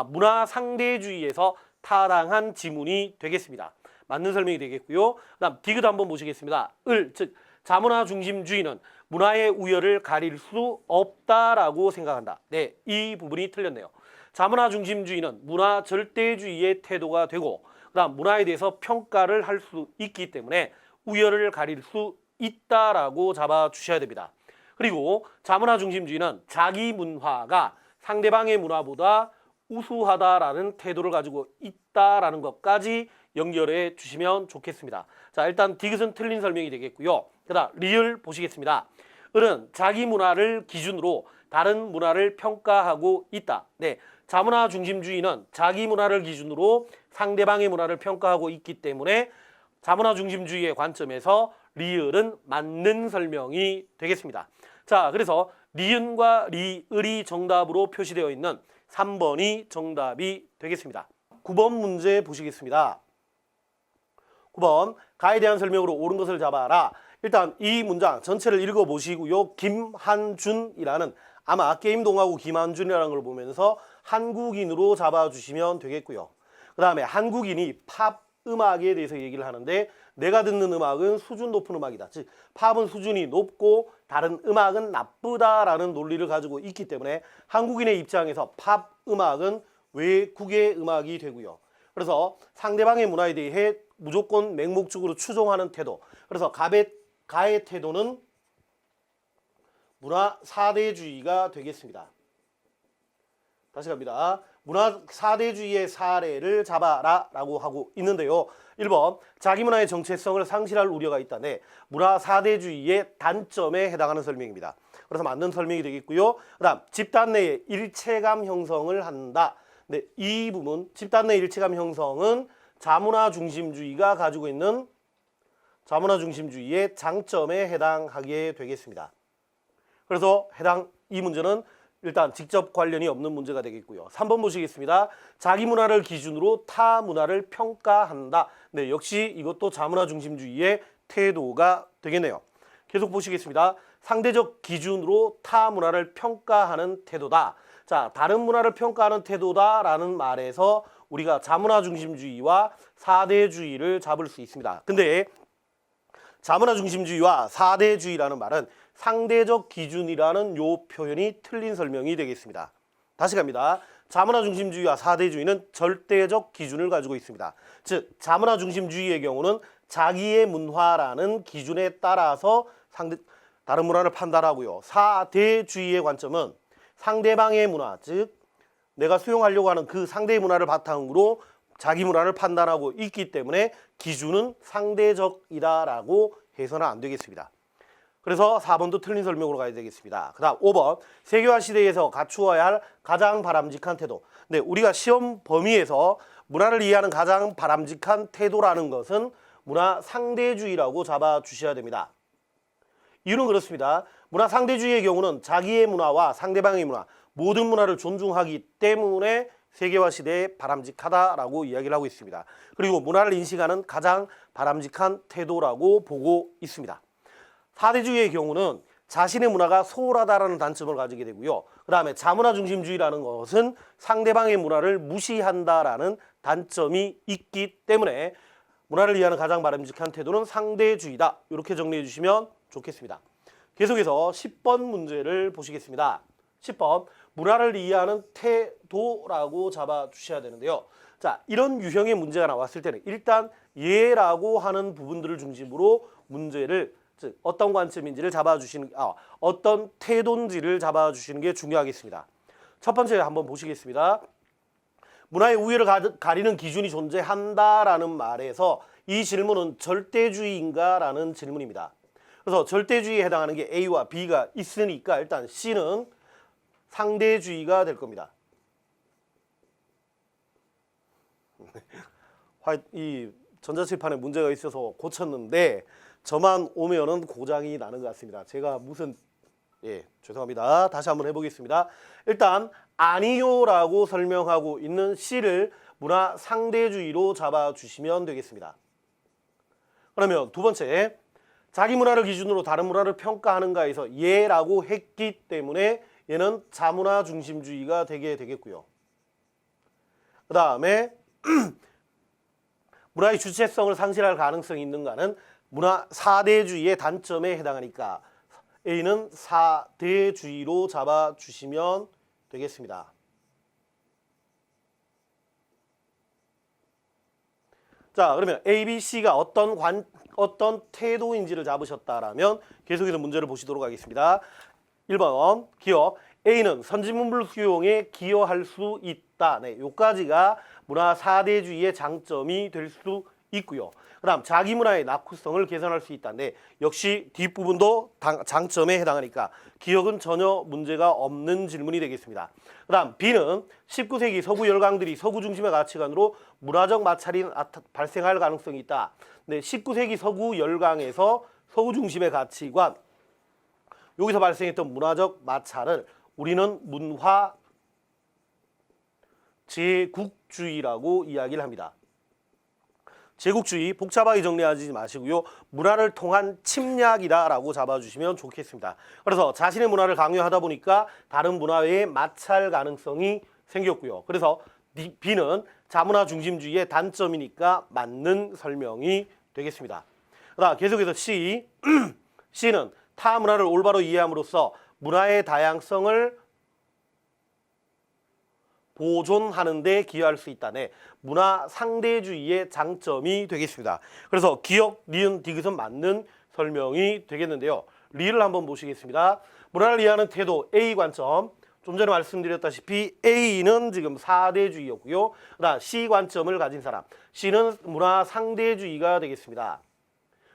문화 상대주의에서 타당한 지문이 되겠습니다. 맞는 설명이 되겠고요. 그다음 디귿 한번 보시겠습니다. 즉 자문화 중심주의는 문화의 우열을 가릴 수 없다라고 생각한다. 네, 이 부분이 틀렸네요. 자문화 중심주의는 문화 절대주의의 태도가 되고 그다음 문화에 대해서 평가를 할 수 있기 때문에 우열을 가릴 수 있다라고 잡아주셔야 됩니다. 그리고 자문화 중심주의는 자기 문화가 상대방의 문화보다 우수하다라는 태도를 가지고 있다라는 것까지 연결해 주시면 좋겠습니다. 자, 일단 디귿은 틀린 설명이 되겠고요. 그다음 리을 보시겠습니다. 을은 자기 문화를 기준으로 다른 문화를 평가하고 있다. 네, 자문화 중심주의는 자기 문화를 기준으로 상대방의 문화를 평가하고 있기 때문에 자문화 중심주의의 관점에서 리을은 맞는 설명이 되겠습니다. 자, 그래서 니은과 리을이 정답으로 표시되어 있는 3번이 정답이 되겠습니다. 9번 문제 보시겠습니다. 9번 가에 대한 설명으로 옳은 것을 잡아라. 일단 이 문장 전체를 읽어보시고요. 김한준이라는 아마 게임동하고 김한준이라는 걸 보면서 한국인으로 잡아주시면 되겠고요. 그 다음에 한국인이 팝 음악에 대해서 얘기를 하는데 내가 듣는 음악은 수준 높은 음악이다. 즉 팝은 수준이 높고 다른 음악은 나쁘다라는 논리를 가지고 있기 때문에 한국인의 입장에서 팝 음악은 외국의 음악이 되고요. 그래서 상대방의 문화에 대해 무조건 맹목적으로 추종하는 태도. 그래서 가의 태도는 문화 사대주의가 되겠습니다. 다시 갑니다. 문화 사대주의의 사례를 잡아라 라고 하고 있는데요. 1번 자기 문화의 정체성을 상실할 우려가 있다. 네, 문화 사대주의의 단점에 해당하는 설명입니다. 그래서 맞는 설명이 되겠고요. 그 다음 집단 내에 일체감 형성을 한다. 네, 이 부분 집단 내 일체감 형성은 자문화 중심주의가 가지고 있는 자문화 중심주의의 장점에 해당하게 되겠습니다. 그래서 이 문제는 일단 직접 관련이 없는 문제가 되겠고요. 3번 보시겠습니다. 자기 문화를 기준으로 타 문화를 평가한다. 네, 역시 이것도 자문화 중심주의의 태도가 되겠네요. 계속 보시겠습니다. 상대적 기준으로 타 문화를 평가하는 태도다. 자, 다른 문화를 평가하는 태도다라는 말에서 우리가 자문화 중심주의와 사대주의를 잡을 수 있습니다. 근데 자문화 중심주의와 사대주의라는 말은 상대적 기준이라는 요 표현이 틀린 설명이 되겠습니다. 다시 갑니다. 자문화 중심주의와 사대주의는 절대적 기준을 가지고 있습니다. 즉 자문화 중심주의의 경우는 자기의 문화라는 기준에 따라서 다른 문화를 판단하고요. 사대주의의 관점은 상대방의 문화, 즉 내가 수용하려고 하는 그 상대의 문화를 바탕으로 자기 문화를 판단하고 있기 때문에 기준은 상대적이다라고 해서는 안 되겠습니다. 그래서 4번도 틀린 설명으로 가야 되겠습니다. 그 다음 5번 세계화 시대에서 갖추어야 할 가장 바람직한 태도. 네, 우리가 시험 범위에서 문화를 이해하는 가장 바람직한 태도라는 것은 문화 상대주의라고 잡아주셔야 됩니다. 이유는 그렇습니다. 문화 상대주의의 경우는 자기의 문화와 상대방의 문화, 모든 문화를 존중하기 때문에 세계화 시대에 바람직하다라고 이야기를 하고 있습니다. 그리고 문화를 인식하는 가장 바람직한 태도라고 보고 있습니다. 사대주의의 경우는 자신의 문화가 소홀하다라는 단점을 가지게 되고요. 그 다음에 자문화 중심주의라는 것은 상대방의 문화를 무시한다라는 단점이 있기 때문에 문화를 이해하는 가장 바람직한 태도는 상대주의다. 이렇게 정리해 주시면 좋겠습니다. 계속해서 10번 문제를 보시겠습니다. 10번 문화를 이해하는 태도라고 잡아주셔야 되는데요. 자, 이런 유형의 문제가 나왔을 때는 일단 예라고 하는 부분들을 중심으로 문제를 즉 어떤 관점인지를 잡아주시는 어떤 태도인지를 잡아주시는 게 중요하겠습니다. 첫 번째 한번 보시겠습니다. 문화의 우위를 가리는 기준이 존재한다라는 말에서 이 질문은 절대주의인가라는 질문입니다. 그래서 절대주의에 해당하는 게 A와 B가 있으니까 일단 C는 상대주의가 될 겁니다. 이 전자칠판에 문제가 있어서 고쳤는데 저만 오면은 고장이 나는 것 같습니다. 제가 무슨 죄송합니다. 다시 한번 해보겠습니다. 일단 아니요라고 설명하고 있는 C를 문화 상대주의로 잡아주시면 되겠습니다. 그러면 두 번째, 자기 문화를 기준으로 다른 문화를 평가하는가에서 예라고 했기 때문에 얘는 자문화 중심주의가 되게 되겠고요. 그 다음에 문화의 주체성을 상실할 가능성이 있는가는 문화 사대주의의 단점에 해당하니까 A는 사대주의로 잡아주시면 되겠습니다. 자, 그러면 A, B, C가 어떤 태도인지를 잡으셨다라면 계속해서 문제를 보시도록 하겠습니다. 1번 기억 A는 선진문물 수용에 기여할 수 있다. 네, 요까지가 문화 사대주의의 장점이 될 수 있고요. 그 다음 자기 문화의 낙후성을 개선할 수 있다는데 역시 뒷부분도 장점에 해당하니까 기억은 전혀 문제가 없는 질문이 되겠습니다. 그 다음 B는 19세기 서구 열강들이 서구 중심의 가치관으로 문화적 마찰이 발생할 가능성이 있다. 네, 19세기 서구 열강에서 서구 중심의 가치관 여기서 발생했던 문화적 마찰을 우리는 문화 제국주의라고 이야기를 합니다. 제국주의 복잡하게 정리하지 마시고요. 문화를 통한 침략이다라고 잡아주시면 좋겠습니다. 그래서 자신의 문화를 강요하다 보니까 다른 문화에 마찰 가능성이 생겼고요. 그래서 B는 자문화 중심주의의 단점이니까 맞는 설명이 되겠습니다. 그다음 계속해서 C, C는 타 문화를 올바로 이해함으로써 문화의 다양성을 보존하는 데 기여할 수 있다네. 문화 상대주의의 장점이 되겠습니다. 그래서 기억, 니은, 디귿은 맞는 설명이 되겠는데요. 리를 한번 보시겠습니다. 문화를 이해하는 태도 A 관점. 좀 전에 말씀드렸다시피 A는 지금 사대주의였고요. 그다음 C 관점을 가진 사람. C는 문화 상대주의가 되겠습니다.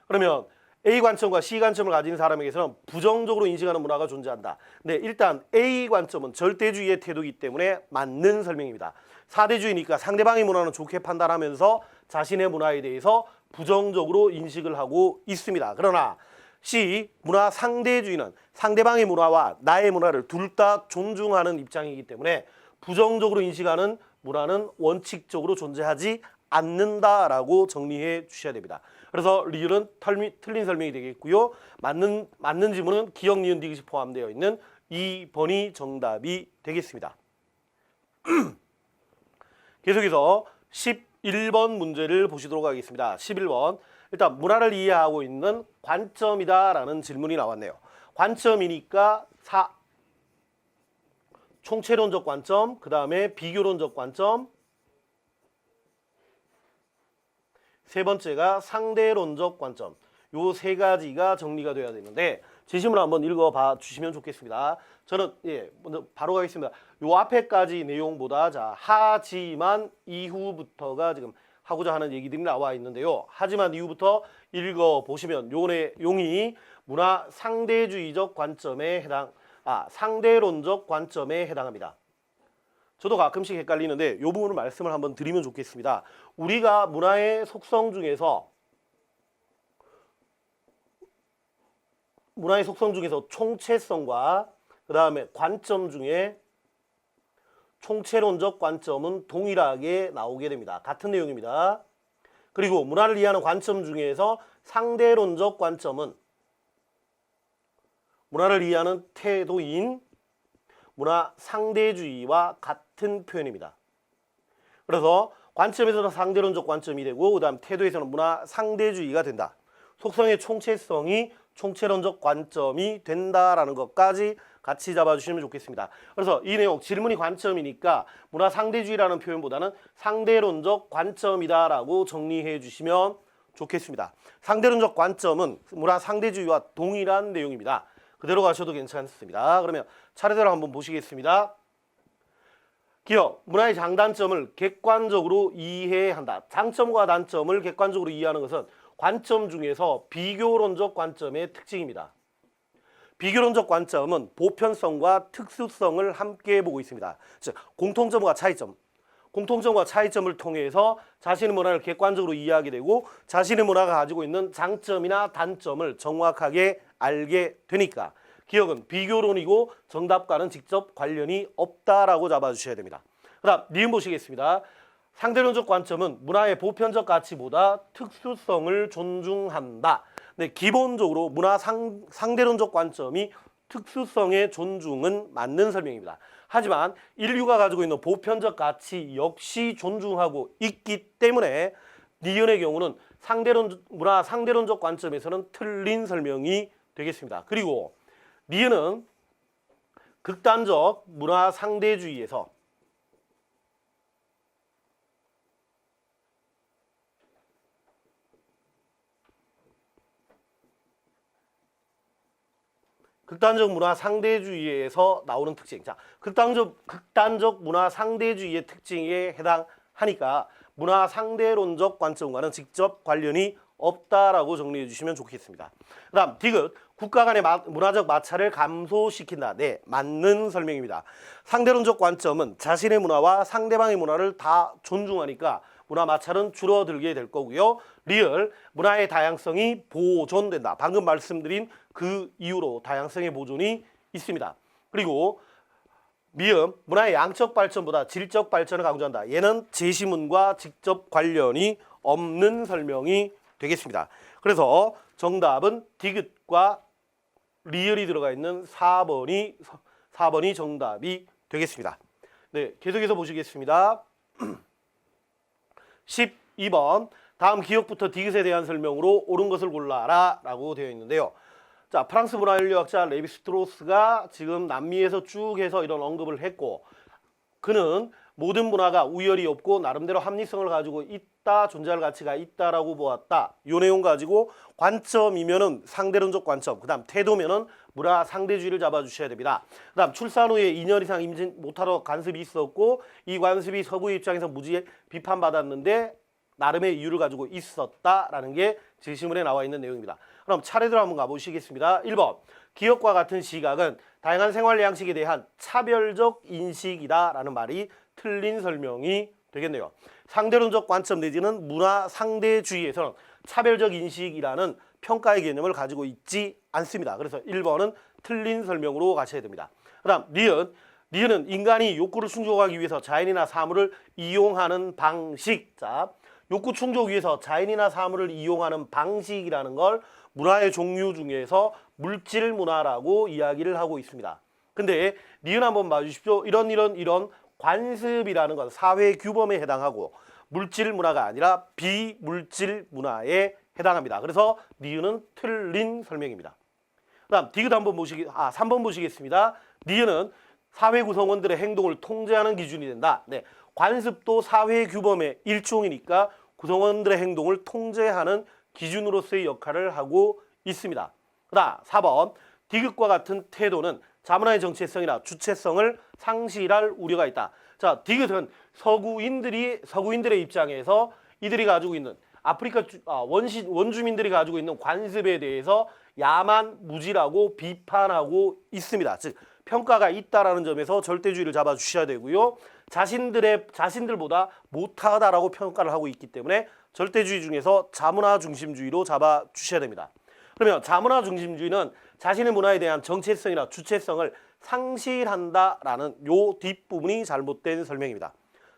그러면 A 관점과 C 관점을 가진 사람에게서는 부정적으로 인식하는 문화가 존재한다. 네, 일단 A 관점은 절대주의의 태도이기 때문에 맞는 설명입니다. 사대주의니까 상대방의 문화는 좋게 판단하면서 자신의 문화에 대해서 부정적으로 인식을 하고 있습니다. 그러나 C, 문화 상대주의는 상대방의 문화와 나의 문화를 둘 다 존중하는 입장이기 때문에 부정적으로 인식하는 문화는 원칙적으로 존재하지 않는다라고 정리해 주셔야 됩니다. 그래서 리을은 틀린 설명이 되겠고요. 맞는 지문은 기억, 니은, 디귿이 포함되어 있는 2번이 정답이 되겠습니다. 계속해서 11번 문제를 보시도록 하겠습니다. 11번 일단 문화를 이해하고 있는 관점이다라는 질문이 나왔네요. 관점이니까 총체론적 관점, 그 다음에 비교론적 관점, 세 번째가 상대론적 관점. 요 세 가지가 정리가 돼야 되는데 제시문을 한번 읽어봐 주시면 좋겠습니다. 저는 먼저 바로 가겠습니다. 요 앞에까지 내용보다 하지만 이후부터가 지금 하고자 하는 얘기들이 나와 있는데요. 하지만 이후부터 읽어보시면 요 내용이 문화 상대주의적 관점에 상대론적 관점에 해당합니다. 저도 가끔씩 헷갈리는데 이 부분을 말씀을 한번 드리면 좋겠습니다. 우리가 문화의 속성 중에서 총체성과 그 다음에 관점 중에 총체론적 관점은 동일하게 나오게 됩니다. 같은 내용입니다. 그리고 문화를 이해하는 관점 중에서 상대론적 관점은 문화를 이해하는 태도인 문화 상대주의와 같은 표현입니다. 그래서 관점에서는 상대론적 관점이 되고 그다음 태도에서는 문화 상대주의가 된다. 속성의 총체성이 총체론적 관점이 된다라는 것까지 같이 잡아주시면 좋겠습니다. 그래서 이 내용 질문이 관점이니까 문화 상대주의라는 표현보다는 상대론적 관점이다라고 정리해 주시면 좋겠습니다. 상대론적 관점은 문화 상대주의와 동일한 내용입니다. 그대로 가셔도 괜찮습니다. 그러면 차례대로 한번 보시겠습니다. 기억, 문화의 장단점을 객관적으로 이해한다. 장점과 단점을 객관적으로 이해하는 것은 관점 중에서 비교론적 관점의 특징입니다. 비교론적 관점은 보편성과 특수성을 함께 보고 있습니다. 즉, 공통점과 차이점. 공통점과 차이점을 통해서 자신의 문화를 객관적으로 이해하게 되고 자신의 문화가 가지고 있는 장점이나 단점을 정확하게 알게 되니까 기억은 비교론이고 정답과는 직접 관련이 없다라고 잡아주셔야 됩니다. 그 다음 니은 보시겠습니다. 상대론적 관점은 문화의 보편적 가치보다 특수성을 존중한다. 네, 기본적으로 문화 상대론적 관점이 특수성의 존중은 맞는 설명입니다. 하지만 인류가 가지고 있는 보편적 가치 역시 존중하고 있기 때문에 니은의 경우는 문화 상대론적 관점에서는 틀린 설명이 되겠습니다. 그리고 니은은 극단적 문화 상대주의에서 극단적 문화 상대주의에서 나오는 특징. 자, 극단적 문화 상대주의의 특징에 해당하니까 문화 상대론적 관점과는 직접 관련이 없다라고 정리해 주시면 좋겠습니다. 그 다음 디귿, 국가 간의 문화적 마찰을 감소시킨다. 네, 맞는 설명입니다. 상대론적 관점은 자신의 문화와 상대방의 문화를 다 존중하니까 문화 마찰은 줄어들게 될 거고요. 리을, 문화의 다양성이 보존된다. 방금 말씀드린 그 이유로 다양성의 보존이 있습니다. 그리고 미음, 문화의 양적 발전보다 질적 발전을 강조한다. 얘는 제시문과 직접 관련이 없는 설명이 되겠습니다. 그래서 정답은 디귿과 리을이 들어가 있는 4번이 정답이 되겠습니다. 네, 계속해서 보시겠습니다. 12번, 다음 기억부터 디귿에 대한 설명으로 옳은 것을 골라라 라고 되어 있는데요. 자, 프랑스 문화인류학자 레비스트로스가 지금 남미에서 쭉 해서 이런 언급을 했고, 그는 모든 문화가 우열이 없고 나름대로 합리성을 가지고 있다, 존재할 가치가 있다라고 보았다. 이 내용 가지고 관점이면은 상대론적 관점, 그 다음 태도면은 문화 상대주의를 잡아주셔야 됩니다. 그 다음 출산 후에 2년 이상 임신 못하도록 관습이 있었고 이 관습이 서구의 입장에서 무지에 비판받았는데 나름의 이유를 가지고 있었다라는 게 제시문에 나와 있는 내용입니다. 그럼 차례대로 한번 가보시겠습니다. 1번, 기억과 같은 시각은 다양한 생활 양식에 대한 차별적 인식이다라는 말이 틀린 설명이 되겠네요. 상대론적 관점 내지는 문화 상대주의에서는 차별적 인식이라는 평가의 개념을 가지고 있지 않습니다. 그래서 1번은 틀린 설명으로 가셔야 됩니다. 그 다음 니은은 인간이 욕구를 충족하기 위해서 자연이나 사물을 이용하는 방식. 자, 욕구 충족 위해서 자연이나 사물을 이용하는 방식이라는 걸 문화의 종류 중에서 물질 문화라고 이야기를 하고 있습니다. 근데 니은 한번 봐주십시오. 이런 관습이라는 건 사회 규범에 해당하고 물질 문화가 아니라 비물질 문화에 해당합니다. 그래서 니은은 틀린 설명입니다. 그다음 디귿 한번 3번 보시겠습니다. 니은은 사회 구성원들의 행동을 통제하는 기준이 된다. 네, 관습도 사회 규범의 일종이니까 구성원들의 행동을 통제하는 기준으로서의 역할을 하고 있습니다. 그다음 4번, 디귿과 같은 태도는 자문화의 정체성이나 주체성을 상실할 우려가 있다. 자, 디귿은 서구인들의 입장에서 이들이 가지고 있는 아프리카 원주민들이 가지고 있는 관습에 대해서 야만무지라고 비판하고 있습니다. 즉 평가가 있다라는 점에서 절대주의를 잡아주셔야 되고요. 자신들보다 못하다라고 평가를 하고 있기 때문에 절대주의 중에서 자문화 중심주의로 잡아주셔야 됩니다. 그러면 자문화 중심주의는 자신의 문화에 대한 정체성이나 주체성을 상실한다라는 요 뒷부분이 잘못된 설명입니다.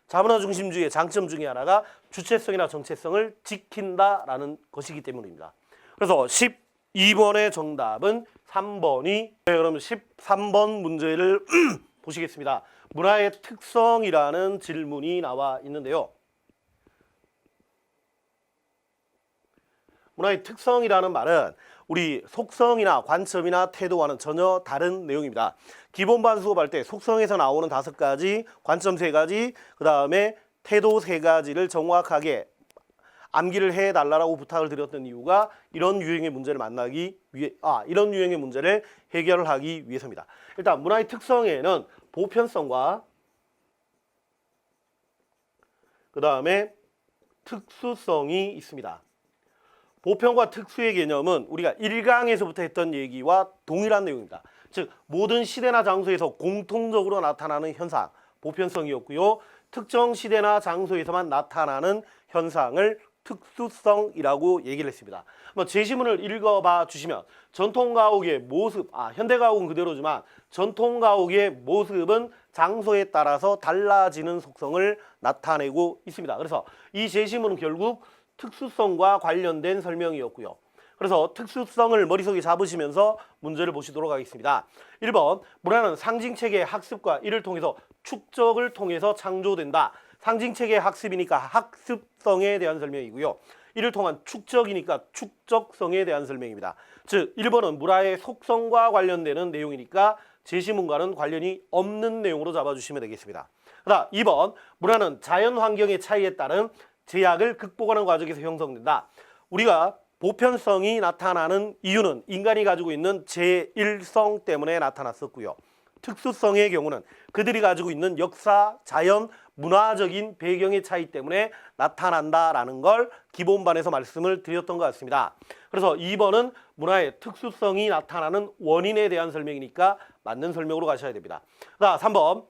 자문화 중심주의의 장점 중에 하나가 주체성이나 정체성을 지킨다라는 것이기 때문입니다. 그래서 12번의 정답은 3번이, 네, 그러면 13번 문제를 보시겠습니다. 문화의 특성이라는 질문이 나와 있는데요. 문화의 특성이라는 말은 우리 속성이나 관점이나 태도와는 전혀 다른 내용입니다. 기본반 수업할 때 속성에서 나오는 5가지, 관점 3가지, 그 다음에 태도 3가지를 정확하게 암기를 해달라고 부탁을 드렸던 이유가 이런 유형의 문제를 이런 유형의 문제를 해결을 하기 위해서입니다. 일단 문화의 특성에는 보편성과 그 다음에 특수성이 있습니다. 보편과 특수의 개념은 우리가 1강에서부터 했던 얘기와 동일한 내용입니다. 즉 모든 시대나 장소에서 공통적으로 나타나는 현상, 보편성이었고요. 특정 시대나 장소에서만 나타나는 현상을 특수성이라고 얘기를 했습니다. 제시문을 읽어봐 주시면 전통가옥의 모습, 현대가옥은 그대로지만 전통가옥의 모습은 장소에 따라서 달라지는 속성을 나타내고 있습니다. 그래서 이 제시문은 결국 특수성과 관련된 설명이었고요. 그래서 특수성을 머릿속에 잡으시면서 문제를 보시도록 하겠습니다. 1번, 문화는 상징체계의 학습과 이를 통해서 축적을 통해서 창조된다. 상징체계의 학습이니까 학습성에 대한 설명이고요. 이를 통한 축적이니까 축적성에 대한 설명입니다. 즉 1번은 문화의 속성과 관련되는 내용이니까 제시문과는 관련이 없는 내용으로 잡아주시면 되겠습니다. 그다음 2번, 문화는 자연환경의 차이에 따른 제약을 극복하는 과정에서 형성된다. 우리가 보편성이 나타나는 이유는 인간이 가지고 있는 제1성 때문에 나타났었고요. 특수성의 경우는 그들이 가지고 있는 역사, 자연, 문화적인 배경의 차이 때문에 나타난다라는 걸 기본반에서 말씀을 드렸던 것 같습니다. 그래서 2번은 문화의 특수성이 나타나는 원인에 대한 설명이니까 맞는 설명으로 가셔야 됩니다. 자, 3번.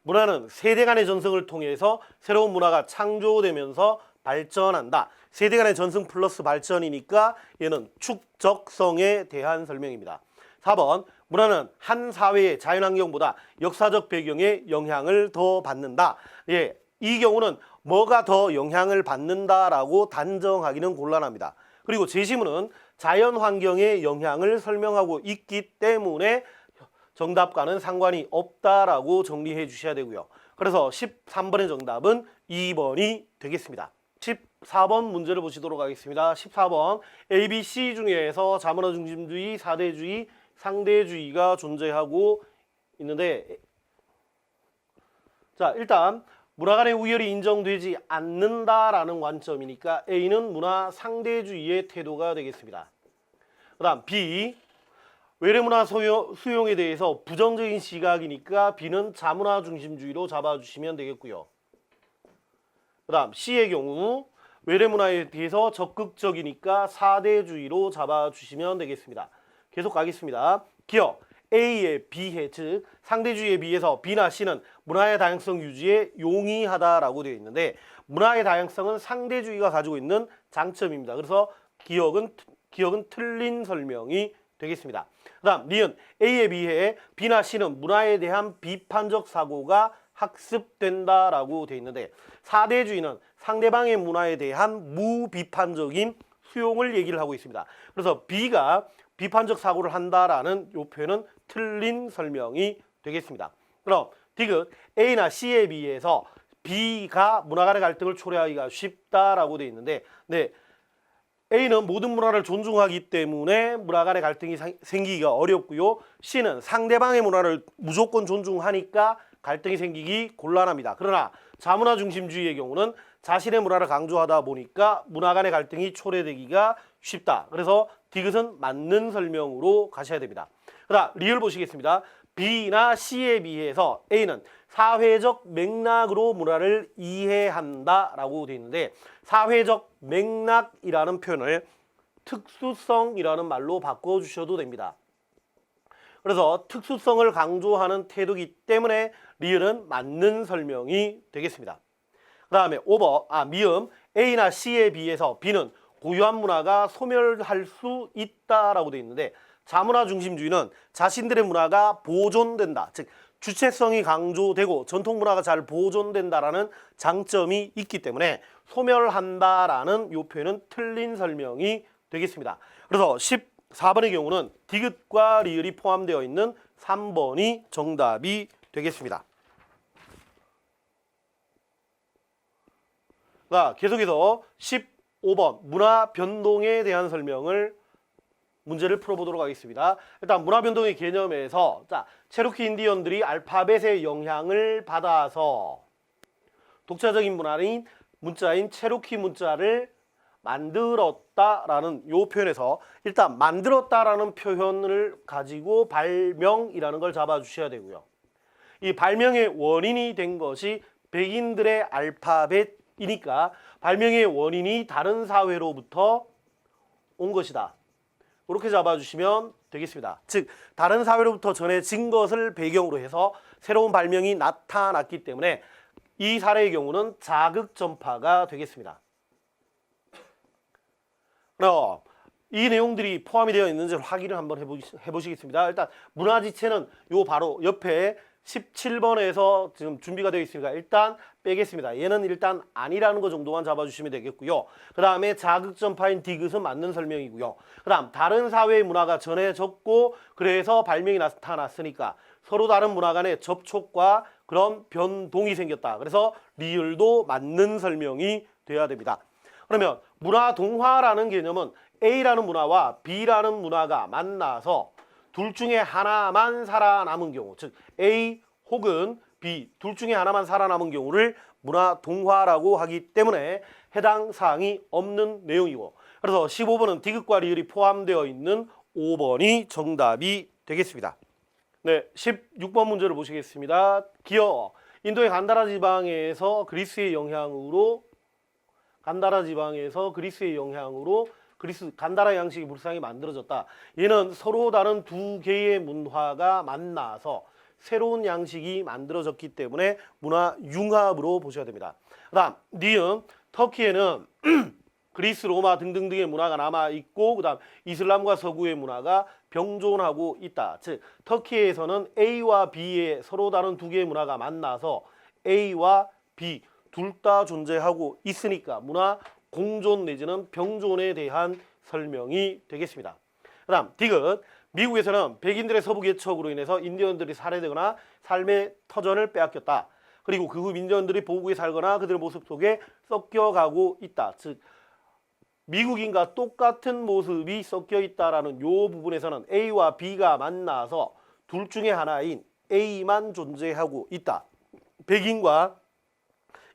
문화는 세대 간의 전승을 통해서 새로운 문화가 창조되면서 발전한다. 세대 간의 전승 플러스 발전이니까 얘는 축적성에 대한 설명입니다. 4번, 문화는 한 사회의 자연환경보다 역사적 배경의 영향을 더 받는다. 예, 이 경우는 뭐가 더 영향을 받는다라고 단정하기는 곤란합니다. 그리고 제시문은 자연환경의 영향을 설명하고 있기 때문에 정답과는 상관이 없다라고 정리해 주셔야 되고요. 그래서 13번의 정답은 2번이 되겠습니다. 14번 문제를 보시도록 하겠습니다. 14번, A, B, C 중에서 자문화 중심주의, 사대주의, 상대주의가 존재하고 있는데, 자, 일단 문화 간의 우열이 인정되지 않는다라는 관점이니까 A는 문화 상대주의의 태도가 되겠습니다. 그 다음 B, 외래문화 수용에 대해서 부정적인 시각이니까 B는 자문화 중심주의로 잡아주시면 되겠고요. 그 다음 C의 경우 외래문화에 대해서 적극적이니까 사대주의로 잡아주시면 되겠습니다. 계속 가겠습니다. 기억 A에 비해, 즉 상대주의에 비해서 B나 C는 문화의 다양성 유지에 용이하다라고 되어 있는데 문화의 다양성은 상대주의가 가지고 있는 장점입니다. 그래서 기억은 틀린 설명이 되겠습니다. 그 다음 니은 A에 비해 B나 C는 문화에 대한 비판적 사고가 학습된다라고 되어 있는데 사대주의는 상대방의 문화에 대한 무비판적인 수용을 얘기를 하고 있습니다. 그래서 B가 비판적 사고를 한다라는 이 표현은 틀린 설명이 되겠습니다. 그럼 디귿 A나 C에 비해서 B가 문화 간의 갈등을 초래하기가 쉽다라고 되어 있는데 네, A는 모든 문화를 존중하기 때문에 문화 간의 갈등이 생기기가 어렵고요. C는 상대방의 문화를 무조건 존중하니까 갈등이 생기기 곤란합니다. 그러나 자문화 중심주의의 경우는 자신의 문화를 강조하다 보니까 문화 간의 갈등이 초래되기가 쉽다. 그래서 디귿은 맞는 설명으로 가셔야 됩니다. 그다음 리을 보시겠습니다. B나 C에 비해서 A는 사회적 맥락으로 문화를 이해한다라고 되어 있는데 사회적 맥락이라는 표현을 특수성이라는 말로 바꿔주셔도 됩니다. 그래서 특수성을 강조하는 태도이기 때문에 리을은 맞는 설명이 되겠습니다. 그 다음에 미음 A나 C에 비해서 B는 고유한 문화가 소멸할 수 있다라고 되어 있는데 자문화 중심주의는 자신들의 문화가 보존된다. 즉 주체성이 강조되고 전통 문화가 잘 보존된다라는 장점이 있기 때문에 소멸한다라는 이 표현은 틀린 설명이 되겠습니다. 그래서 14번의 경우는 디귿과 리을이 포함되어 있는 3번이 정답이 되겠습니다. 자, 계속해서 5번 문화 변동에 대한 설명을 문제를 풀어보도록 하겠습니다. 일단 문화 변동의 개념에서 자, 체로키 인디언들이 알파벳의 영향을 받아서 독자적인 문자인 체로키 문자를 만들었다라는 요 표현에서 일단 만들었다라는 표현을 가지고 발명이라는 걸 잡아주셔야 되고요. 이 발명의 원인이 된 것이 백인들의 알파벳이니까 발명의 원인이 다른 사회로부터 온 것이다. 이렇게 잡아주시면 되겠습니다. 즉 다른 사회로부터 전해진 것을 배경으로 해서 새로운 발명이 나타났기 때문에 이 사례의 경우는 자극 전파가 되겠습니다. 그럼 이 내용들이 포함이 되어 있는지 확인을 한번 해보시겠습니다. 일단 문화지체는 요 바로 옆에 17번에서 지금 준비가 되어 있으니까 일단 빼겠습니다. 얘는 일단 아니라는 거 정도만 잡아주시면 되겠고요. 그 다음에 자극전파인 디귿은 맞는 설명이고요. 그 다음 다른 사회의 문화가 전해졌고 그래서 발명이 나타났으니까 서로 다른 문화 간의 접촉과 그런 변동이 생겼다. 그래서 리을도 맞는 설명이 돼야 됩니다. 그러면 문화동화라는 개념은 A라는 문화와 B라는 문화가 만나서 둘 중에 하나만 살아남은 경우, 즉 A 혹은 B 둘 중에 하나만 살아남은 경우를 문화동화라고 하기 때문에 해당 사항이 없는 내용이고, 그래서 15번은 디귿과 리을이 포함되어 있는 5번이 정답이 되겠습니다. 네, 16번 문제를 보시겠습니다. 기어 인도의 간다라 지방에서 그리스의 영향으로 그리스 간다라 양식이 불상이 만들어졌다. 얘는 서로 다른 두 개의 문화가 만나서 새로운 양식이 만들어졌기 때문에 문화 융합으로 보셔야 됩니다. 그 다음 니은 터키에는 그리스, 로마 등등등의 문화가 남아있고 그 다음 이슬람과 서구의 문화가 병존하고 있다. 즉 터키에서는 A와 B의 서로 다른 두 개의 문화가 만나서 A와 B 둘 다 존재하고 있으니까 문화 공존 내지는 병존에 대한 설명이 되겠습니다. 그 다음 디귿 미국에서는 백인들의 서부 개척으로 인해서 인디언들이 살해되거나 삶의 터전을 빼앗겼다. 그리고 그 후 인디언들이 보국에 살거나 그들의 모습 속에 섞여가고 있다. 즉 미국인과 똑같은 모습이 섞여 있다라는 요 부분에서는 A와 B가 만나서 둘 중에 하나인 A만 존재하고 있다. 백인과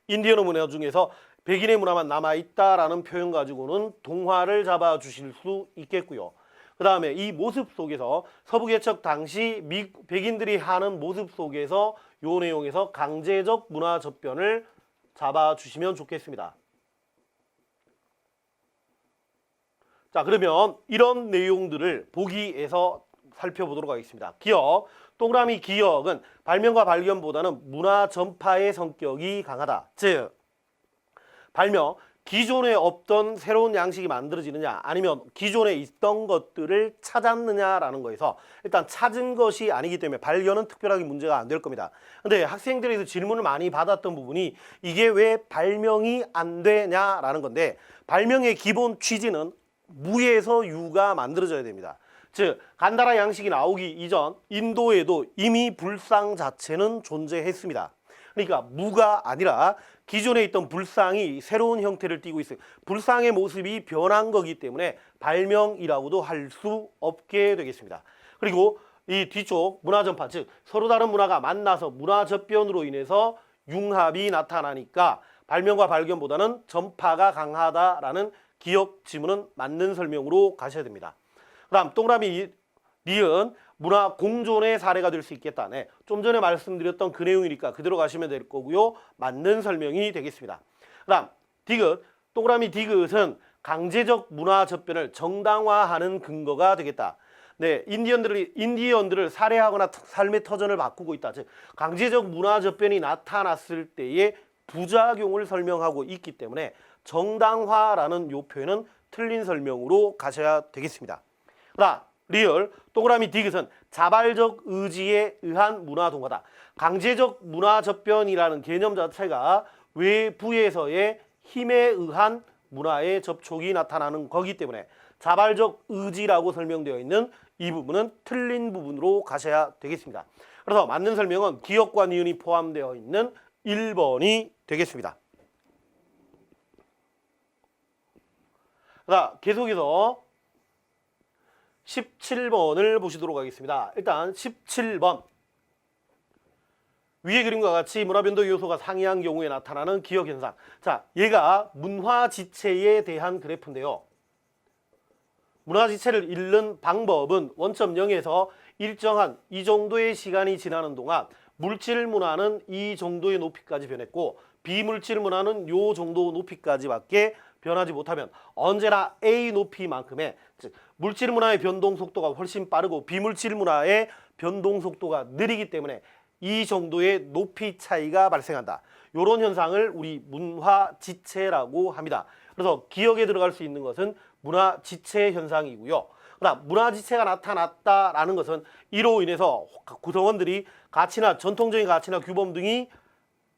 인디언 문화 중에서 백인의 문화만 남아있다라는 표현 가지고는 동화를 잡아주실 수 있겠고요. 그 다음에 이 모습 속에서 서부 개척 당시 백인들이 하는 모습 속에서 요 내용에서 강제적 문화 접변을 잡아주시면 좋겠습니다. 자, 그러면 이런 내용들을 보기에서 살펴보도록 하겠습니다. 기억, 동그라미 기억은 발명과 발견보다는 문화 전파의 성격이 강하다. 즉 발명, 기존에 없던 새로운 양식이 만들어지느냐 아니면 기존에 있던 것들을 찾았느냐라는 거에서 일단 찾은 것이 아니기 때문에 발견은 특별하게 문제가 안 될 겁니다. 근데 학생들에서 질문을 많이 받았던 부분이 이게 왜 발명이 안 되냐라는 건데, 발명의 기본 취지는 무에서 유가 만들어져야 됩니다. 즉 간다라 양식이 나오기 이전 인도에도 이미 불상 자체는 존재했습니다. 그러니까 무가 아니라 기존에 있던 불상이 새로운 형태를 띠고 있어요. 불상의 모습이 변한 거기 때문에 발명이라고도 할 수 없게 되겠습니다. 그리고 이 뒤쪽 문화전파, 즉 서로 다른 문화가 만나서 문화접변으로 인해서 융합이 나타나니까 발명과 발견보다는 전파가 강하다라는 기억 지문은 맞는 설명으로 가셔야 됩니다. 그 다음 동그라미 니은 문화 공존의 사례가 될 수 있겠다. 네, 좀 전에 말씀드렸던 그 내용이니까 그대로 가시면 될 거고요. 맞는 설명이 되겠습니다. 그 다음 디귿, 동그라미 디귿은 강제적 문화 접변을 정당화하는 근거가 되겠다. 네, 인디언들을 살해하거나 삶의 터전을 바꾸고 있다. 즉 강제적 문화 접변이 나타났을 때의 부작용을 설명하고 있기 때문에 정당화라는 요 표현은 틀린 설명으로 가셔야 되겠습니다. 그 다음 리얼, 동그라미 디귿은 자발적 의지에 의한 문화 동화다. 강제적 문화 접변이라는 개념 자체가 외부에서의 힘에 의한 문화의 접촉이 나타나는 거기 때문에 자발적 의지라고 설명되어 있는 이 부분은 틀린 부분으로 가셔야 되겠습니다. 그래서 맞는 설명은 기억과 니은이 포함되어 있는 1번이 되겠습니다. 자, 계속해서 17번을 보시도록 하겠습니다. 일단 17번. 위의 그림과 같이 문화변동 요소가 상이한 경우에 나타나는 기억현상. 자, 얘가 문화지체에 대한 그래프인데요. 문화지체를 읽는 방법은 원점 0에서 일정한 이 정도의 시간이 지나는 동안 물질 문화는 이 정도의 높이까지 변했고 비물질 문화는 요 정도 높이까지밖에 변하지 못하면 언제나 A 높이만큼의, 즉 물질 문화의 변동 속도가 훨씬 빠르고 비물질 문화의 변동 속도가 느리기 때문에 이 정도의 높이 차이가 발생한다. 이런 현상을 우리 문화지체라고 합니다. 그래서 기억에 들어갈 수 있는 것은 문화지체 현상이고요. 그다음 문화지체가 나타났다라는 것은 이로 인해서 구성원들이 가치나 전통적인 가치나 규범 등이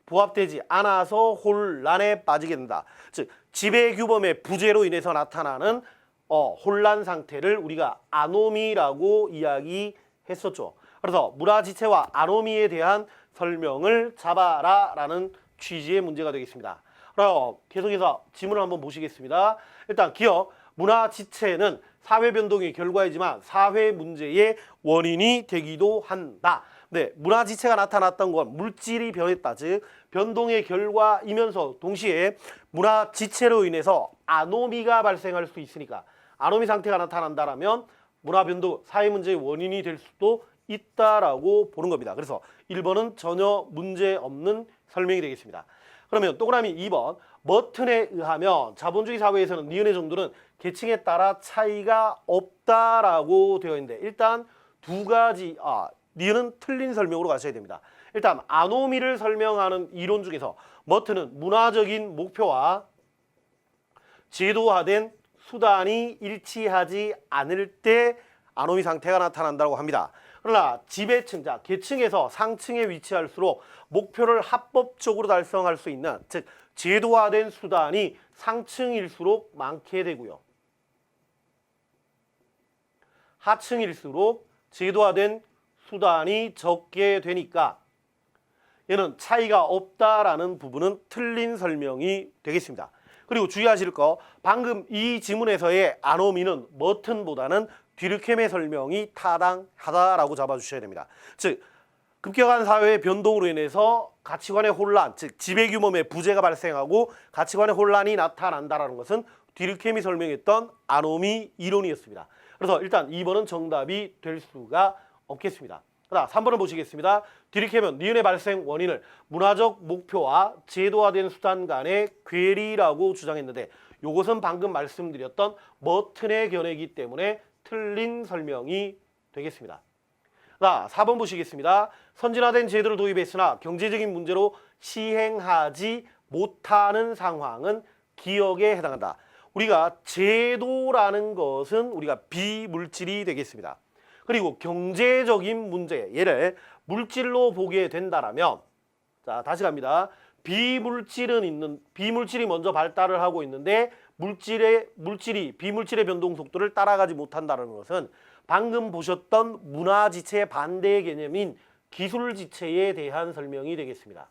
부합되지 않아서 혼란에 빠지게 된다. 즉 지배 규범의 부재로 인해서 나타나는 혼란 상태를 우리가 아노미라고 이야기했었죠. 그래서 문화지체와 아노미에 대한 설명을 잡아라라는 취지의 문제가 되겠습니다. 그럼 계속해서 지문을 한번 보시겠습니다. 일단 기억, 문화지체는 사회 변동의 결과이지만 사회 문제의 원인이 되기도 한다. 네, 문화지체가 나타났던 건 물질이 변했다. 즉 변동의 결과이면서 동시에 문화지체로 인해서 아노미가 발생할 수 있으니까 아노미 상태가 나타난다라면 문화변동, 사회문제의 원인이 될 수도 있다라고 보는 겁니다. 그래서 1번은 전혀 문제 없는 설명이 되겠습니다. 그러면 동그라미 2번, 머튼에 의하면 자본주의 사회에서는 니은의 정도는 계층에 따라 차이가 없다라고 되어 있는데 일단 두 가지, 니은은 틀린 설명으로 가셔야 됩니다. 일단 아노미를 설명하는 이론 중에서 머튼은 문화적인 목표와 제도화된 수단이 일치하지 않을 때 아노미 상태가 나타난다고 합니다. 그러나 지배층, 자 계층에서 상층에 위치할수록 목표를 합법적으로 달성할 수 있는, 즉 제도화된 수단이 상층일수록 많게 되고요. 하층일수록 제도화된 수단이 적게 되니까 얘는 차이가 없다라는 부분은 틀린 설명이 되겠습니다. 그리고 주의하실 거, 방금 이 지문에서의 아노미는 머튼보다는 듀르켐의 설명이 타당하다라고 잡아주셔야 됩니다. 즉 급격한 사회의 변동으로 인해서 가치관의 혼란, 즉 지배규범의 부재가 발생하고 가치관의 혼란이 나타난다는 것은 듀르켐이 설명했던 아노미 이론이었습니다. 그래서 일단 2번은 정답이 될 수가 없겠습니다. 그다음 3번을 보시겠습니다. 듀르켐은 니은의 발생 원인을 문화적 목표와 제도화된 수단 간의 괴리라고 주장했는데 이것은 방금 말씀드렸던 머튼의 견해이기 때문에 틀린 설명이 되겠습니다. 자, 4번 보시겠습니다. 선진화된 제도를 도입했으나 경제적인 문제로 시행하지 못하는 상황은 기억에 해당한다. 우리가 제도라는 것은 우리가 비물질이 되겠습니다. 그리고 경제적인 문제, 얘를 물질로 보게 된다라면, 자 다시 갑니다. 비물질이 먼저 발달을 하고 있는데 비물질의 변동 속도를 따라가지 못한다는 것은 방금 보셨던 문화지체의 반대의 개념인 기술지체에 대한 설명이 되겠습니다.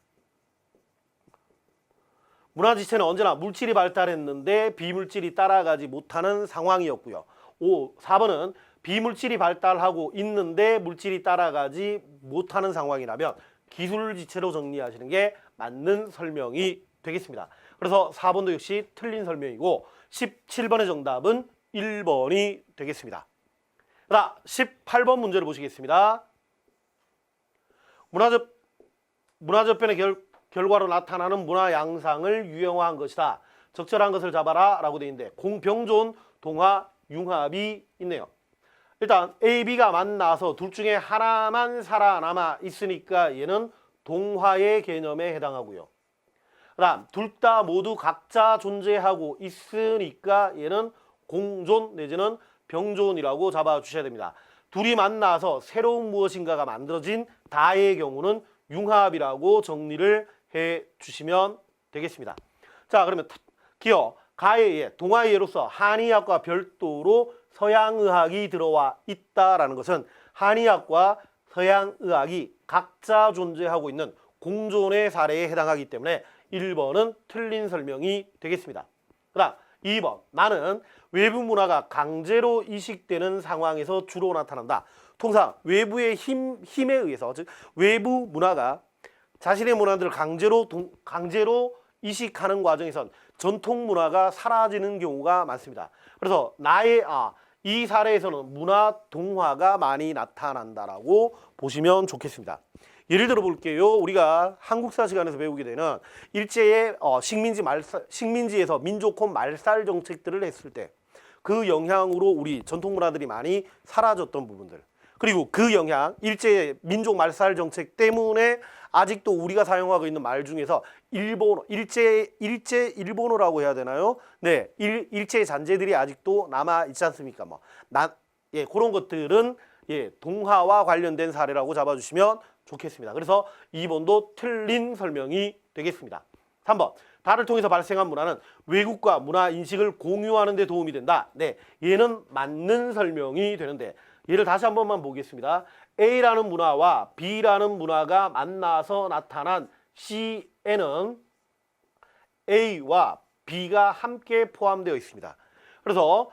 문화지체는 언제나 물질이 발달했는데 비물질이 따라가지 못하는 상황이었고요. 4번은 비물질이 발달하고 있는데 물질이 따라가지 못하는 상황이라면 기술지체로 정리하시는 게 맞는 설명이 되겠습니다. 그래서 4번도 역시 틀린 설명이고 17번의 정답은 1번이 되겠습니다. 자, 18번 문제를 보시겠습니다. 문화접변의 결과로 나타나는 문화 양상을 유형화한 것이다. 적절한 것을 잡아라 라고 되어 있는데 공병존, 동화, 융합이 있네요. 일단 A, B가 만나서 둘 중에 하나만 살아남아 있으니까 얘는 동화의 개념에 해당하고요. 그 다음 둘 다 모두 각자 존재하고 있으니까 얘는 공존 내지는 병존이라고 잡아주셔야 됩니다. 둘이 만나서 새로운 무엇인가가 만들어진 다의 경우는 융합이라고 정리를 해주시면 되겠습니다. 자, 그러면 기억, 가의 예, 동화의 예로서 한의학과 별도로 서양의학이 들어와 있다라는 것은 한의학과 서양의학이 각자 존재하고 있는 공존의 사례에 해당하기 때문에 1번은 틀린 설명이 되겠습니다. 그 다음 2번 나는 외부 문화가 강제로 이식되는 상황에서 주로 나타난다. 통상 외부의 힘에 의해서, 즉 외부 문화가 자신의 문화들을 강제로 이식하는 과정에선 전통 문화가 사라지는 경우가 많습니다. 그래서 이 사례에서는 문화 동화가 많이 나타난다라고 보시면 좋겠습니다. 예를 들어 볼게요. 우리가 한국사 시간에서 배우게 되는 일제의 식민지에서 민족혼 말살 정책들을 했을 때 그 영향으로 우리 전통 문화들이 많이 사라졌던 부분들, 그리고 그 영향, 일제의 민족 말살 정책 때문에 아직도 우리가 사용하고 있는 말 중에서 일제 일본어라고 해야 되나요? 네, 일제 잔재들이 아직도 남아 있지 않습니까? 그런 것들은 동화와 관련된 사례라고 잡아주시면 좋겠습니다. 그래서 2번도 틀린 설명이 되겠습니다. 3번 달을 통해서 발생한 문화는 외국과 문화 인식을 공유하는 데 도움이 된다. 네, 얘는 맞는 설명이 되는데 얘를 다시 한 번만 보겠습니다. A라는 문화와 B라는 문화가 만나서 나타난 C에는 A와 B가 함께 포함되어 있습니다. 그래서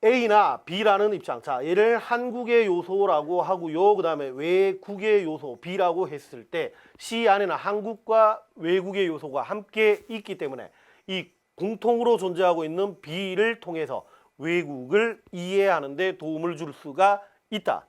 A나 B라는 입장, 자 얘를 한국의 요소라고 하고요. 그 다음에 외국의 요소 B라고 했을 때 C 안에는 한국과 외국의 요소가 함께 있기 때문에 이 공통으로 존재하고 있는 B를 통해서 외국을 이해하는 데 도움을 줄 수가 있다.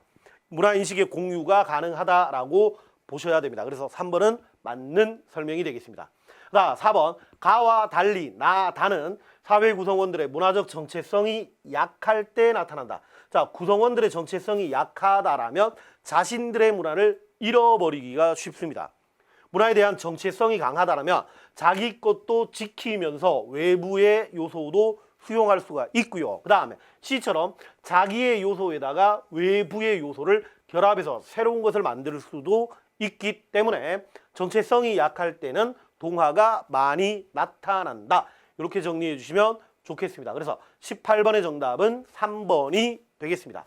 문화인식의 공유가 가능하다라고 보셔야 됩니다. 그래서 3번은 맞는 설명이 되겠습니다. 자, 4번 가와 달리 다는 사회 구성원들의 문화적 정체성이 약할 때 나타난다. 자, 구성원들의 정체성이 약하다라면 자신들의 문화를 잃어버리기가 쉽습니다. 문화에 대한 정체성이 강하다라면 자기 것도 지키면서 외부의 요소도 수용할 수가 있고요. 그 다음에 C처럼 자기의 요소에다가 외부의 요소를 결합해서 새로운 것을 만들 수도 있기 때문에 정체성이 약할 때는 동화가 많이 나타난다. 이렇게 정리해 주시면 좋겠습니다. 그래서 18번의 정답은 3번이 되겠습니다.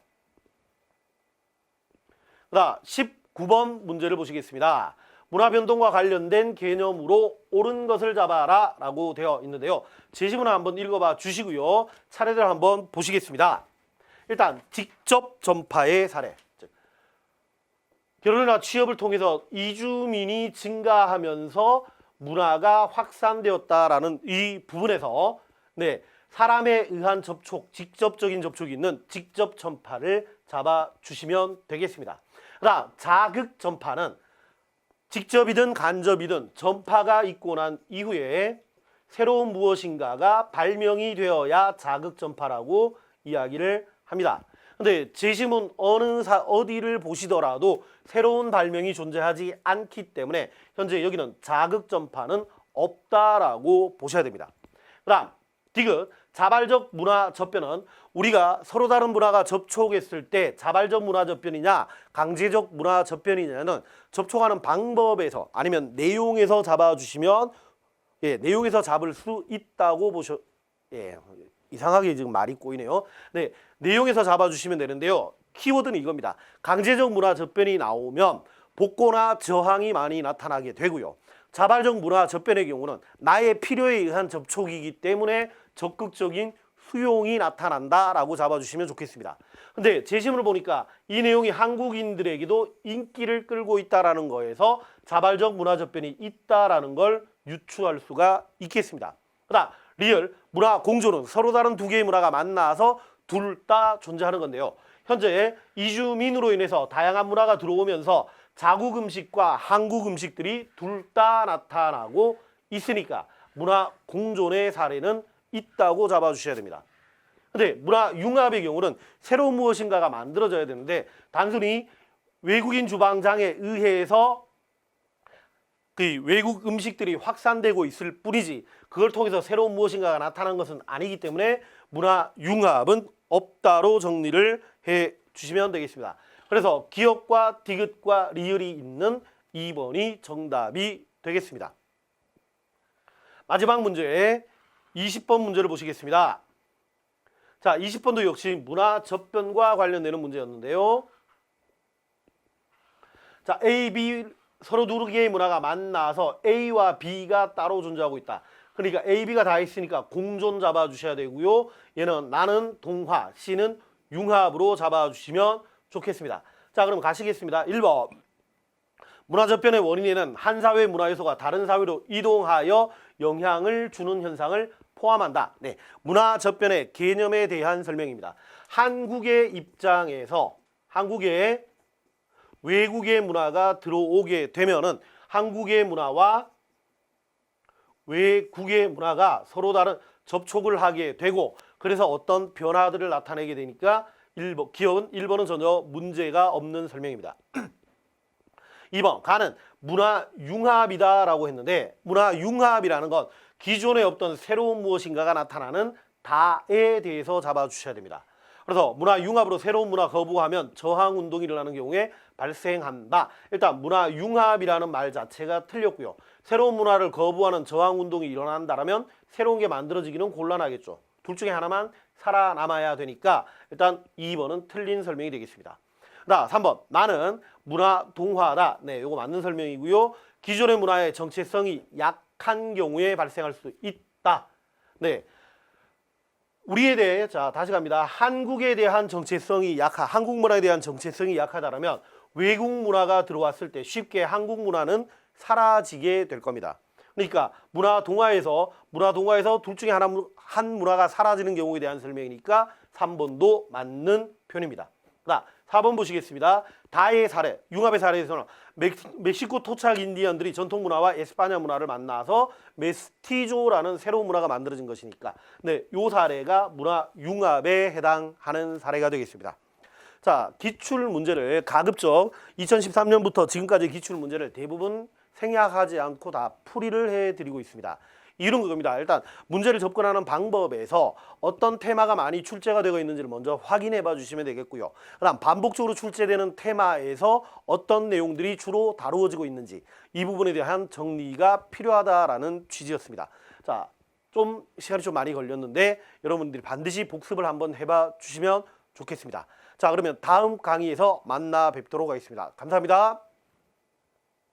자, 19번 문제를 보시겠습니다. 문화변동과 관련된 개념으로 옳은 것을 잡아라 라고 되어 있는데요. 제시문을 한번 읽어봐 주시고요. 차례대로 한번 보시겠습니다. 일단 직접 전파의 사례. 결혼이나 취업을 통해서 이주민이 증가하면서 문화가 확산되었다라는 이 부분에서 사람에 의한 접촉, 직접적인 접촉이 있는 직접 전파를 잡아주시면 되겠습니다. 그다음 자극 전파는 직접이든 간접이든 전파가 있고 난 이후에 새로운 무엇인가가 발명이 되어야 자극 전파라고 이야기를 합니다. 근데 제시문 어디를 보시더라도 새로운 발명이 존재하지 않기 때문에 현재 여기는 자극 전파는 없다라고 보셔야 됩니다. 그다음 디귿 자발적 문화 접변은 우리가 서로 다른 문화가 접촉했을 때 자발적 문화 접변이냐 강제적 문화 접변이냐는 접촉하는 방법에서 아니면 내용에서 잡아주시면 내용에서 잡을 수 있다고 이상하게 지금 말이 꼬이네요. 네, 내용에서 잡아주시면 되는데요. 키워드는 이겁니다. 강제적 문화 접변이 나오면 복고나 저항이 많이 나타나게 되고요. 자발적 문화 접변의 경우는 나의 필요에 의한 접촉이기 때문에 적극적인 수용이 나타난다라고 잡아주시면 좋겠습니다. 근데 제시문을 보니까 이 내용이 한국인들에게도 인기를 끌고 있다라는 거에서 자발적 문화 접변이 있다라는 걸 유추할 수가 있겠습니다. 그다음 리얼 문화 공존은 서로 다른 두 개의 문화가 만나서 둘 다 존재하는 건데요. 현재 이주민으로 인해서 다양한 문화가 들어오면서 자국 음식과 한국 음식들이 둘 다 나타나고 있으니까 문화 공존의 사례는 있다고 잡아주셔야 됩니다. 근데 문화 융합의 경우는 새로운 무엇인가가 만들어져야 되는데 단순히 외국인 주방장에 의해서 그 외국 음식들이 확산되고 있을 뿐이지 그걸 통해서 새로운 무엇인가가 나타난 것은 아니기 때문에 문화 융합은 없다로 정리를 해 주시면 되겠습니다. 그래서 기억과 디귿과 리을이 있는 2번이 정답이 되겠습니다. 마지막 문제 20번 문제를 보시겠습니다. 자, 20번도 역시 문화 접변과 관련되는 문제였는데요. 자, A, B 서로 두 개의 문화가 만나서 A와 B가 따로 존재하고 있다. 그러니까 A, B가 다 있으니까 공존 잡아주셔야 되고요. 얘는 나는 동화, C는 융합으로 잡아주시면 좋겠습니다. 자, 그럼 가시겠습니다. 1번. 문화저변의 원인에는 한 사회의 문화요소가 다른 사회로 이동하여 영향을 주는 현상을 포함한다. 네, 문화저변의 개념에 대한 설명입니다. 한국의 입장에서 한국에 외국의 문화가 들어오게 되면은 한국의 문화와 외국의 문화가 서로 다른 접촉을 하게 되고 그래서 어떤 변화들을 나타내게 되니까 기억은 1번은 전혀 문제가 없는 설명입니다. 2번 가는 문화융합이다라고 했는데 문화융합이라는 건 기존에 없던 새로운 무엇인가가 나타나는 다에 대해서 잡아주셔야 됩니다. 그래서 문화융합으로 새로운 문화 거부하면 저항운동이 일어나는 경우에 발생한다. 일단 문화융합이라는 말 자체가 틀렸고요. 새로운 문화를 거부하는 저항운동이 일어난다면 새로운 게 만들어지기는 곤란하겠죠. 둘 중에 하나만 살아남아야 되니까 일단 2번은 틀린 설명이 되겠습니다. 자, 3번 나는 문화동화다. 네, 이거 맞는 설명이고요. 기존의 문화의 정체성이 약한 경우에 발생할 수 있다. 네, 우리에 대해 자 다시 갑니다. 한국에 대한 정체성이 한국 문화에 대한 정체성이 약하다면 외국 문화가 들어왔을 때 쉽게 한국 문화는 사라지게 될 겁니다. 그러니까 문화동화에서 둘 중에 한 문화가 사라지는 경우에 대한 설명이니까 3번도 맞는 표현입니다. 자, 4번 보시겠습니다. 다의 사례, 융합의 사례에서는 멕시코 토착 인디언들이 전통 문화와 에스파냐 문화를 만나서 메스티조라는 새로운 문화가 만들어진 것이니까 네, 요 사례가 문화 융합에 해당하는 사례가 되겠습니다. 자, 기출 문제를 가급적 2013년부터 지금까지 기출 문제를 대부분 생략하지 않고 다 풀이를 해드리고 있습니다. 이런 그겁니다. 일단 문제를 접근하는 방법에서 어떤 테마가 많이 출제가 되고 있는지를 먼저 확인해 봐 주시면 되겠고요. 그다음 반복적으로 출제되는 테마에서 어떤 내용들이 주로 다루어지고 있는지 이 부분에 대한 정리가 필요하다라는 취지였습니다. 자, 좀 시간이 좀 많이 걸렸는데 여러분들이 반드시 복습을 한번 해봐 주시면 좋겠습니다. 자, 그러면 다음 강의에서 만나 뵙도록 하겠습니다. 감사합니다.